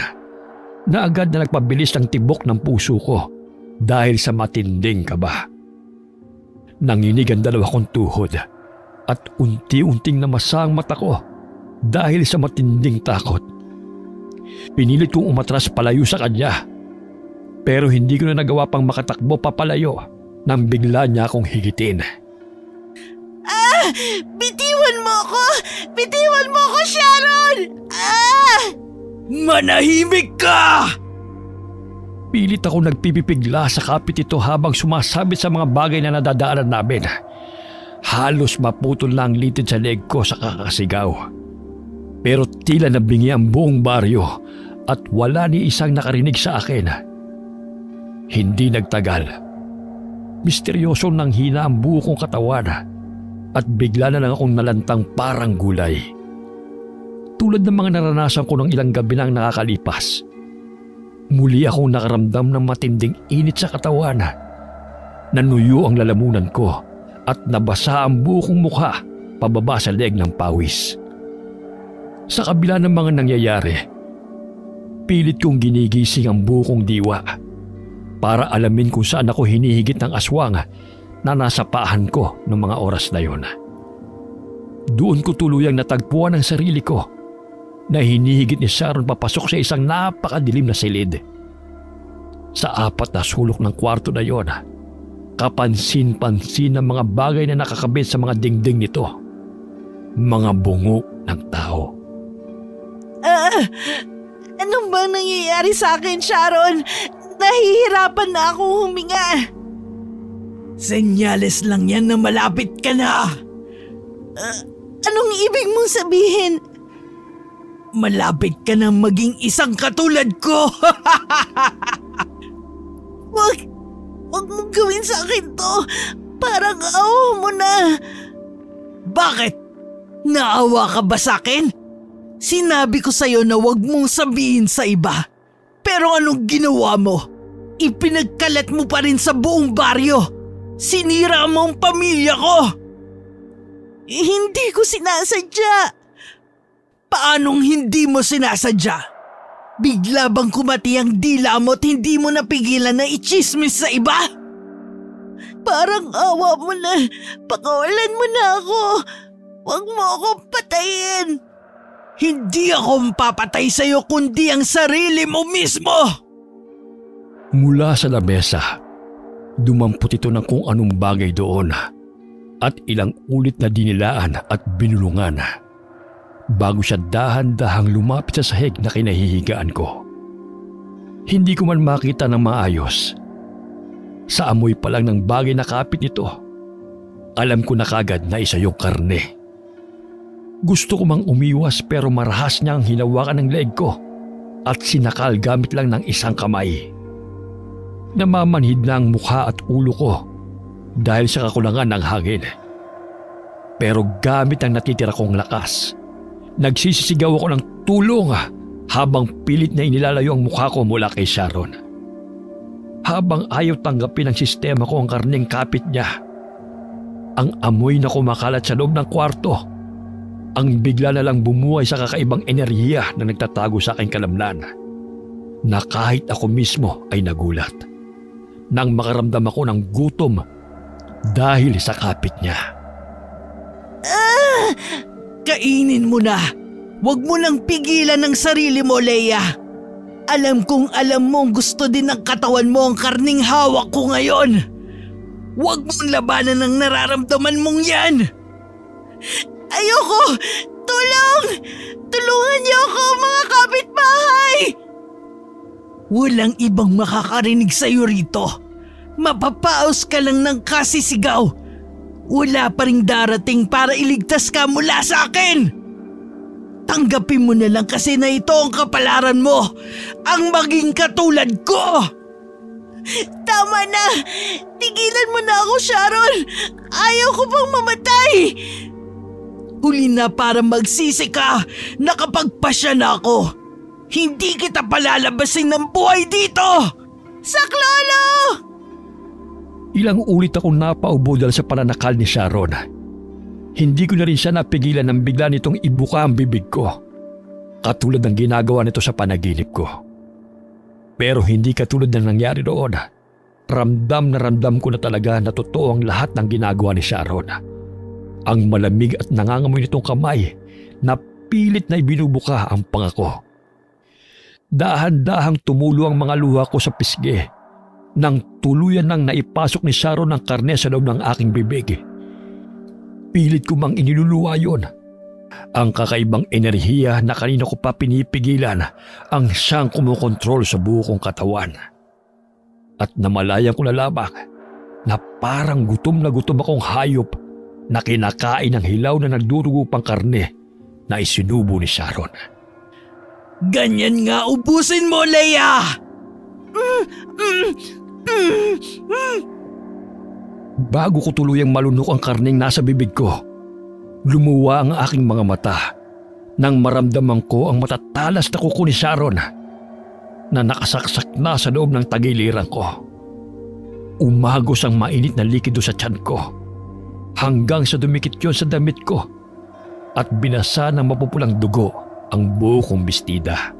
na agad na nagpabilis ng tibok ng puso ko dahil sa matinding kaba. Nanginig ang dalawa kong tuhod at unti-unting namasa ang mata ko dahil sa matinding takot. Pinilit kong umatras palayo sa kanya pero hindi ko na nagawa pang makatakbo papalayo nang bigla niya akong higitin. Bitiwan mo ako! Bitiwan mo ako, Sharon! Manahimik ka! Pilit ako nagpipipigla sa kapit ito habang sumasabit sa mga bagay na nadadaanan namin. Halos maputol na ang litid sa leg ko sa kakasigaw. Pero tila nabingi ang buong baryo at wala ni isang nakarinig sa akin. Hindi nagtagal. Misteryoso nang hina ang buo kong katawan at bigla na lang akong nalantang parang gulay. Tulad ng mga naranasan ko ng ilang gabi nang nakakalipas. Muli akong nakaramdam ng matinding init sa katawan. Nanuyo ang lalamunan ko at nabasa ang buo kong mukha pababa sa leeg ng pawis. Sa kabila ng mga nangyayari, pilit kong ginigising ang buo kong diwa para alamin kung saan ako hinihigit ng aswang na nasa paahan ko noong mga oras na yon. Doon ko tuluyang natagpuan ang sarili ko na hinihigit ni Sharon papasok sa isang napakadilim na silid. Sa apat na sulok ng kwarto na yon, kapansin-pansin ang mga bagay na nakakabit sa mga dingding nito. Mga bungo ng tao. Ano ba nangyayari sa akin, Sharon? Nahihirapan na akong huminga. Senyales lang yan na malapit ka na. Anong ibig mong sabihin? Malapit ka na maging isang katulad ko. Wag mong gawin sa akin to. Parang awa mo na. Bakit? Naawa ka ba sa akin? Sinabi ko sa'yo na wag mong sabihin sa iba. Pero anong ginawa mo? Ipinagkalat mo pa rin sa buong baryo. Sinira mo ang pamilya ko. Hindi ko sinasadya. Paanong hindi mo sinasadya? Bigla bang kumati ang dila mo at hindi mo napigilan na ichismis sa iba? Parang awa mo na. Pakawalan mo na ako. Huwag mo akong patayin. Hindi ako mapapatay sa'yo kundi ang sarili mo mismo! Mula sa lamesa, dumampot ito ng kung anong bagay doon at ilang ulit na dinilaan at binulungan bago siya dahan-dahang lumapit sa sahig na kinahihigaan ko. Hindi ko man makita ng maayos. Sa amoy pa lang ng bagay na kapit nito, alam ko na kagad na isa yung karne. Gusto ko mang umiwas pero marahas niyang hinawakan ng leeg ko at sinakal gamit lang ng isang kamay. Namamanhid na ang mukha at ulo ko dahil sa kakulangan ng hangin. Pero gamit ang natitira kong lakas, nagsisisigaw ako ng tulong habang pilit na inilalayo ang mukha ko mula kay Sharon. Habang ayaw tanggapin ng sistema ko ang karneng kapit niya, ang amoy na kumakalat sa loob ng kwarto ang bigla na lang bumuhay sa kakaibang enerhiya na nagtatago sa aking kalamnan na kahit ako mismo ay nagulat nang makaramdam ako ng gutom dahil sa kapit niya. Kainin mo na! Huwag mo nang pigilan ng sarili mo, Leia! Alam kong alam mong gusto din ng katawan mo ang karning hawak ko ngayon! Huwag mong labanan ang nararamdaman mong yan! Ayoko! Tulong! Tulungan niyo ako, mga kapitbahay! Walang ibang makakarinig sa'yo rito. Mapapaos ka lang ng kasisigaw. Wala pa ring darating para iligtas ka mula sa akin. Tanggapin mo na lang kasi na ito ang kapalaran mo. Ang maging katulad ko. Tama na! Tigilan mo na ako, Sharon! Ayaw ko pang mamatay! Huli na para magsisi ka. Nakapagpasya na ako. Hindi kita palalabasin ng buhay dito! Saklolo! Ilang ulit akong napaubo dahil sa pananakal ni Sharon. Hindi ko na rin siya napigilan nang bigla nitong ibuka ang bibig ko. Katulad ng ginagawa nito sa panaginip ko. Pero hindi katulad ng nangyari doon. Ramdam na ramdam ko na talaga na totoo ang lahat ng ginagawa ni Sharon. Ang malamig at nangangamoy nitong kamay na pilit na ibinubuka ang pangako. Dahan-dahang tumulo ang mga luha ko sa pisngi nang tuluyan nang naipasok ni Sharon ang karne sa loob ng aking bibig. Pilit ko mang iniluluwa yun. Ang kakaibang enerhiya na kanina ko pa pinipigilan ang siyang kumukontrol sa buo kong katawan. At namalayan ko na lamang na parang gutom na gutom akong hayop na kinakain ng hilaw na nagdurugo pang karne na isinubo ni Sharon. Ganyan nga ubusin mo, Leia! Bago ko tuluyang malunok ang karneng nasa bibig ko, lumuwa ang aking mga mata nang maramdaman ko ang matatalas na kuko ni Sharon na nakasaksak na sa loob ng tagiliran ko. Umagos ang mainit na likido sa tiyan ko hanggang sa dumikit yon sa damit ko at binasa ng mapupulang dugo ang buo kong bestida.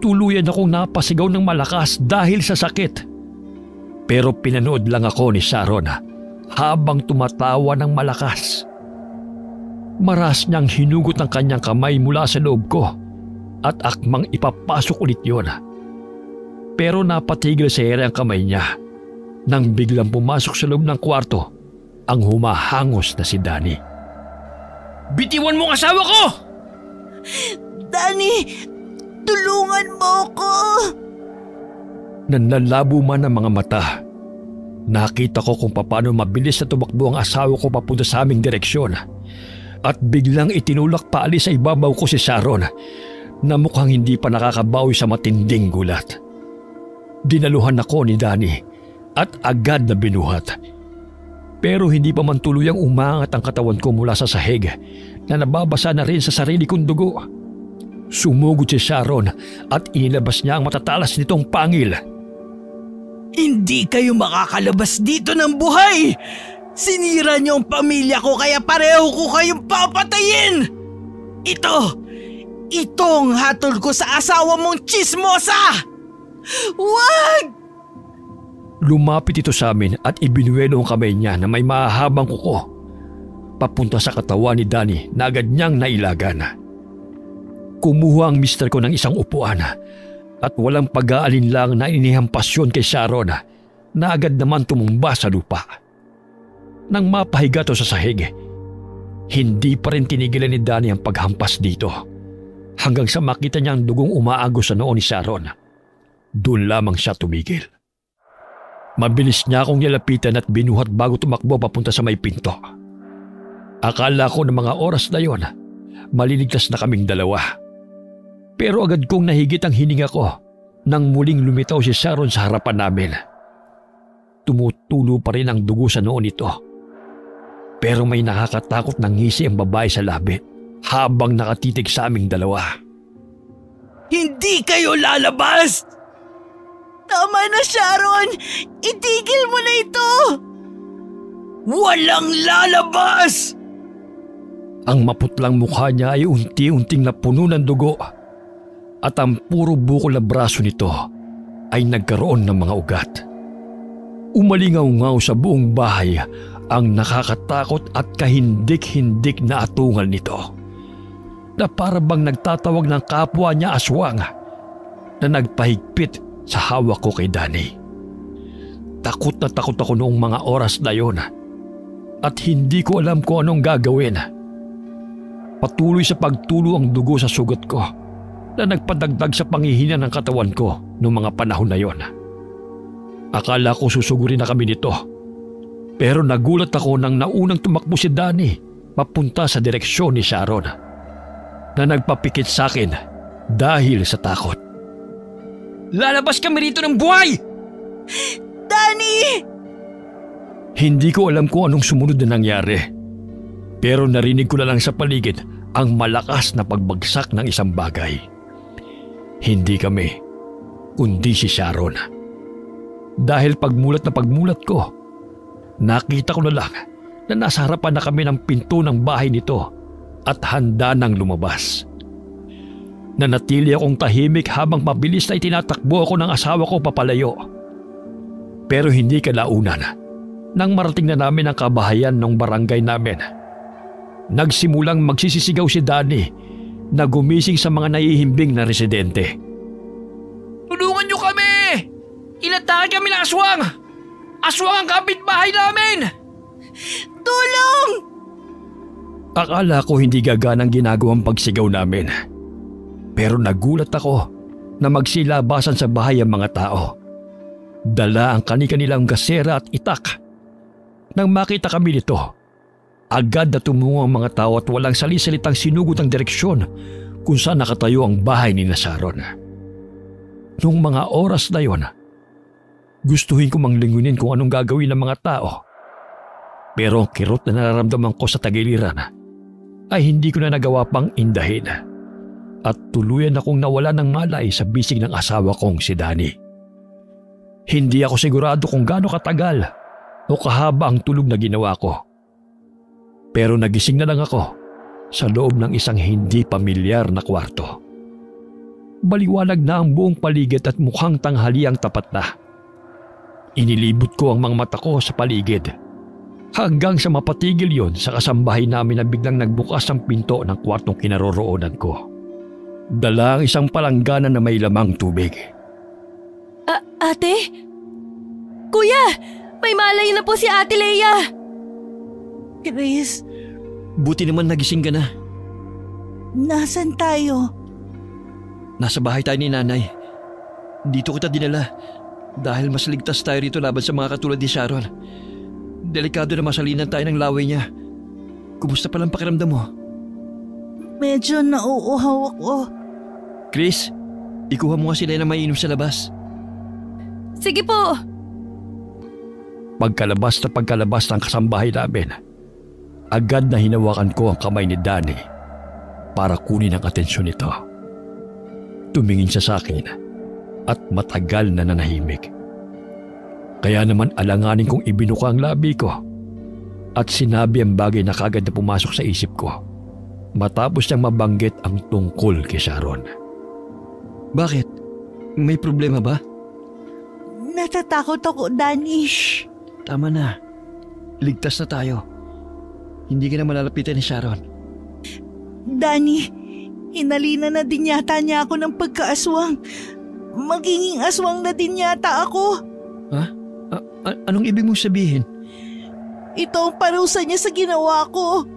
Tuluyan akong napasigaw ng malakas dahil sa sakit. Pero pinanood lang ako ni Sharon habang tumatawa ng malakas. Maras niyang hinugot ng kanyang kamay mula sa loob ko at akmang ipapasok ulit yon. Pero napatigil sa ere ang kamay niya nang biglang pumasok sa loob ng kwarto ang humahangos na si Danny. Bitiwan mo ang asawa ko! Danny, tulungan mo ko! Nanlalabo man ang mga mata. Nakita ko kung paano mabilis na tumakbo ang asawa ko papunta sa aming direksyon. At biglang itinulak paalis sa ibabaw ko si Sharon na mukhang hindi pa nakakabawi sa matinding gulat. Dinaluhan ako ni Danny at agad na binuhat. Pero hindi pa man tuluyang umangat ang katawan ko mula sa sahig na nababasa na rin sa sarili kong dugo. Sumugod si Sharon at inilabas niya ang matatalas nitong pangil. Hindi kayo makakalabas dito ng buhay! Sinira niyo ang pamilya ko kaya pareho ko kayong papatayin! Ito ang hatol ko sa asawa mong tsismosa! Wag! Lumapit ito sa amin at ibinuelo ang kamay niya na may mahahabang kuko papunta sa katawan ni Danny na agad niyang nailagan. Kumuha ang mister ko ng isang upuan at walang pag-aalinlang na inihampas yun kay Sharon na agad naman tumumba sa lupa. Nang mapahiga to sa sahig, hindi pa rin tinigilan ni Danny ang paghampas dito hanggang sa makita niya ang dugong umaagos sa noo ni Sharon. Doon lamang siya tumigil. Mabilis niya akong nilapitan at binuhat bago tumakbo papunta sa may pinto. Akala ko ng mga oras na yon, maliligtas na kaming dalawa. Pero agad kong nahigit ang hininga ko nang muling lumitaw si Sharon sa harapan namin. Tumutulo pa rin ang dugo sa noo nito. Pero may nakakatakot na ngisi ang babae sa labi habang nakatitig sa aming dalawa. Hindi kayo lalabas! Tama na, Sharon! Itigil mo na ito! Walang lalabas! Ang maputlang mukha niya ay unti-unting napuno ng dugo at ang puro bukol na braso nito ay nagkaroon ng mga ugat. Umalingaw-ngaw sa buong bahay ang nakakatakot at kahindik-hindik na atungal nito na para bang nagtatawag ng kapwa niya aswang na nagpahigpit sa hawak ko kay Danny. Takot na takot ako noong mga oras na yon at hindi ko alam kung anong gagawin. Patuloy sa pagtulo ang dugo sa sugat ko na nagpadagdag sa panghihina ng katawan ko noong mga panahon na yon. Akala ko susugurin na kami nito. Pero nagulat ako nang naunang tumakbo si Danny papunta sa direksyon ni Sharon na nagpapikit sa akin dahil sa takot. Lalabas kami rito ng buhay! Danny! Hindi ko alam kung anong sumunod na nangyari. Pero narinig ko na lang sa paligid ang malakas na pagbagsak ng isang bagay. Hindi kami, kundi si Sharon. Dahil pagmulat ko, nakita ko na lang na nasa harapan na kami ng pinto ng bahay nito at handa nang lumabas. Nanatili akong tahimik habang mabilis na itinatakbo ako ng asawa ko papalayo. Pero hindi kalaunan, nang marating na namin ang kabahayan ng barangay namin, nagsimulang magsisisigaw si Danny na gumising sa mga naihimbing na residente. Tulungan niyo kami! Inatake kami ng aswang! Aswang ang kapitbahay namin! Tulong! Akala ko hindi gaganang ginagawang pagsigaw namin. Pero nagulat ako na magsilabasan sa bahay ang mga tao. Dala ang kani-kanilang gasera at itak. Nang makita kami nito, agad na tumungo ang mga tao at walang salisalitang sinugot ang direksyon kung saan nakatayo ang bahay ni Sharon. Noong mga oras na yon, gustuhin ko mang lingunin kung anong gagawin ng mga tao. Pero ang kirot na nararamdaman ko sa tagiliran ay hindi ko na nagawa pang indahin. At tuluyan akong nawala ng malay sa bisig ng asawa kong si Danny. Hindi ako sigurado kung gaano katagal o kahaba ang tulog na ginawa ko. Pero nagising na lang ako sa loob ng isang hindi pamilyar na kwarto. Baliwanag na ang buong paligid at mukhang tanghali ang tapat na. Inilibot ko ang mga mata ko sa paligid hanggang sa mapatigil yon sa kasambahay namin na biglang nagbukas ang pinto ng kwartong kinaroroonan ko. Dala ang isang palanggana na may lamang tubig. Ate? Kuya! May malay na po si Ate Leia! Chris, Buti naman nagising ka na. nasan tayo? Nasa bahay tayo ni Nanay. Dito kita dinala dahil mas ligtas tayo rito laban sa mga katulad ni Sharon. Delikado na masalinan tayo ng laway niya. Kumusta palang pakiramdam mo? Medyo nauuhaw ako. Chris, ikuha mo nga sila na mainom sa labas. Sige po! Pagkalabas ng kasambahay namin, agad na hinawakan ko ang kamay ni Danny para kunin ang atensyon nito. Tumingin siya sa akin at matagal na nanahimik. Kaya naman alanganin kong ibinuka ang labi ko at sinabi ang bagay na kagad na pumasok sa isip ko matapos niyang mabanggit ang tungkol kay Sharon. Bakit? May problema ba? Natatakot ako, Danny. Tama na. Ligtas na tayo. Hindi ka na malalapitan ni Sharon. Danny, hinalina na din yata niya ako ng pagkaaswang. Magiging aswang na din yata ako. Ha? Anong ibig mong sabihin? Ito ang parusa niya sa ginawa ko.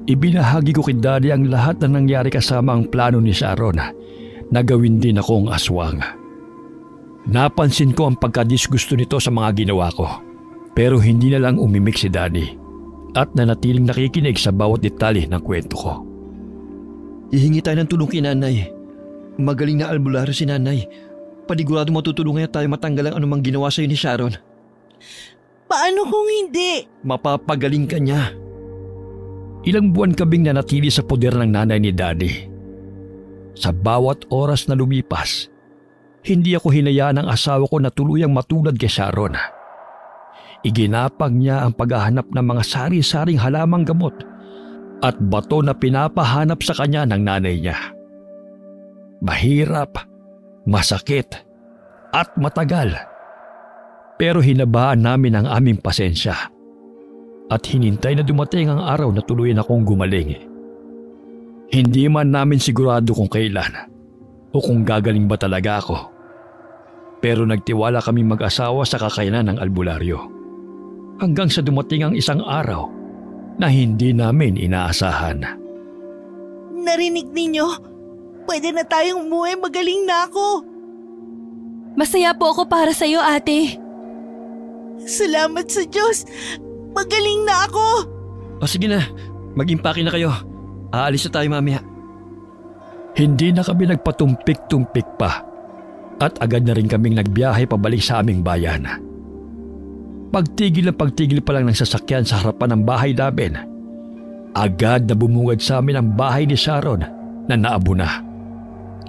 Ibinahagi ko kay Daddy ang lahat na nangyari kasama ang plano ni Sharon na gawin din akong aswang. Napansin ko ang pagkadisgusto nito sa mga ginawa ko. Pero hindi na lang umimik si Daddy at nanatiling nakikinig sa bawat detalye ng kwento ko. Hihingi tayo ng tulong kay Nanay. Magaling na albularyo si Nanay. Panigurado matutulungan niya tayo matanggal ang anumang ginawa sa'yo ni Sharon. Paano kung hindi? Mapapagaling ka niya. Ilang buwan kaming nanatili sa poder ng nanay ni Daddy. Sa bawat oras na lumipas, hindi ako hinayaan ng asawa ko na tuluyang matulad kay Sharon. Iginapag niya ang paghahanap ng mga sari-saring halamang gamot at bato na pinapahanap sa kanya ng nanay niya. Mahirap, masakit, at matagal. Pero hinabaan namin ang aming pasensya at hinintay na dumating ang araw na tuluyan akong gumaling. Hindi man namin sigurado kung kailan o kung gagaling ba talaga ako. Pero nagtiwala kami mag-asawa sa kakayanan ng albularyo. Hanggang sa dumating ang isang araw na hindi namin inaasahan. Narinig ninyo? Pwede na tayong umuwi, magaling na ako. Masaya po ako para sa'yo, ate. Salamat sa Diyos. Magaling na ako. O sige na, mag-impake na kayo. Aalis na tayo mamaya. Hindi na kami nagpatumpik-tumpik pa at agad na rin kaming nagbiyahe pabalik sa aming bayan. Pagtigil pa lang ng sasakyan sa harapan ng bahay namin, agad na bumungad sa amin ang bahay ni Sharon na naabo na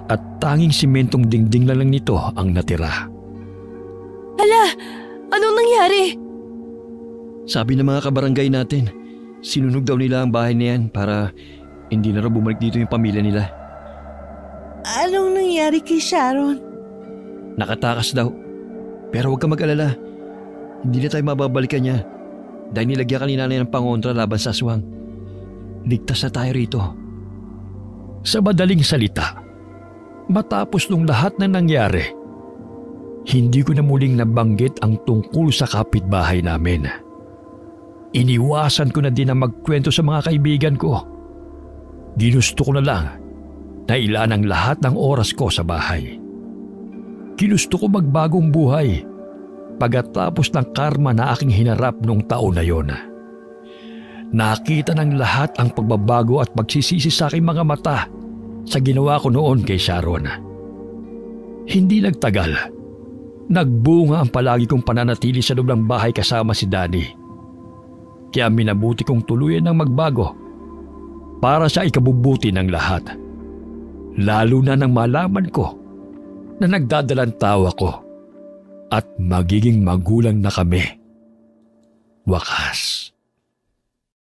at tanging simentong dingding lang nito ang natira. Hala, anong nangyari? Sabi ng mga kabarangay natin, sinunog daw nila ang bahay na yan para hindi na raw bumalik dito yung pamilya nila. Anong nangyari kay Sharon? Nakatakas daw. Pero huwag ka mag-alala. Hindi na tayo mababalikan niya dahil nilagyan ka ni Nanay ng pangontra laban sa aswang. Ligtas na tayo rito. Sa madaling salita, matapos nung lahat na nangyari, hindi ko na muling nabanggit ang tungkol sa kapitbahay namin. Iniwasan ko na din ang magkwento sa mga kaibigan ko. Ginusto ko na lang na ilaan ang lahat ng oras ko sa bahay. Ginusto ko magbagong buhay pagkatapos ng karma na aking hinarap noong taon na yon. Nakita ng lahat ang pagbabago at pagsisisi sa aking mga mata sa ginawa ko noon kay Sharon. Hindi nagtagal. Nagbunga ang palagi kong pananatili sa loob ng bahay kasama si Daddy. Kaya minabuti kong tuluyan ng magbago para sa ikabubuti ng lahat. Lalo na nang malaman ko na nagdadalang tawa ko at magiging magulang na kami. Wakas.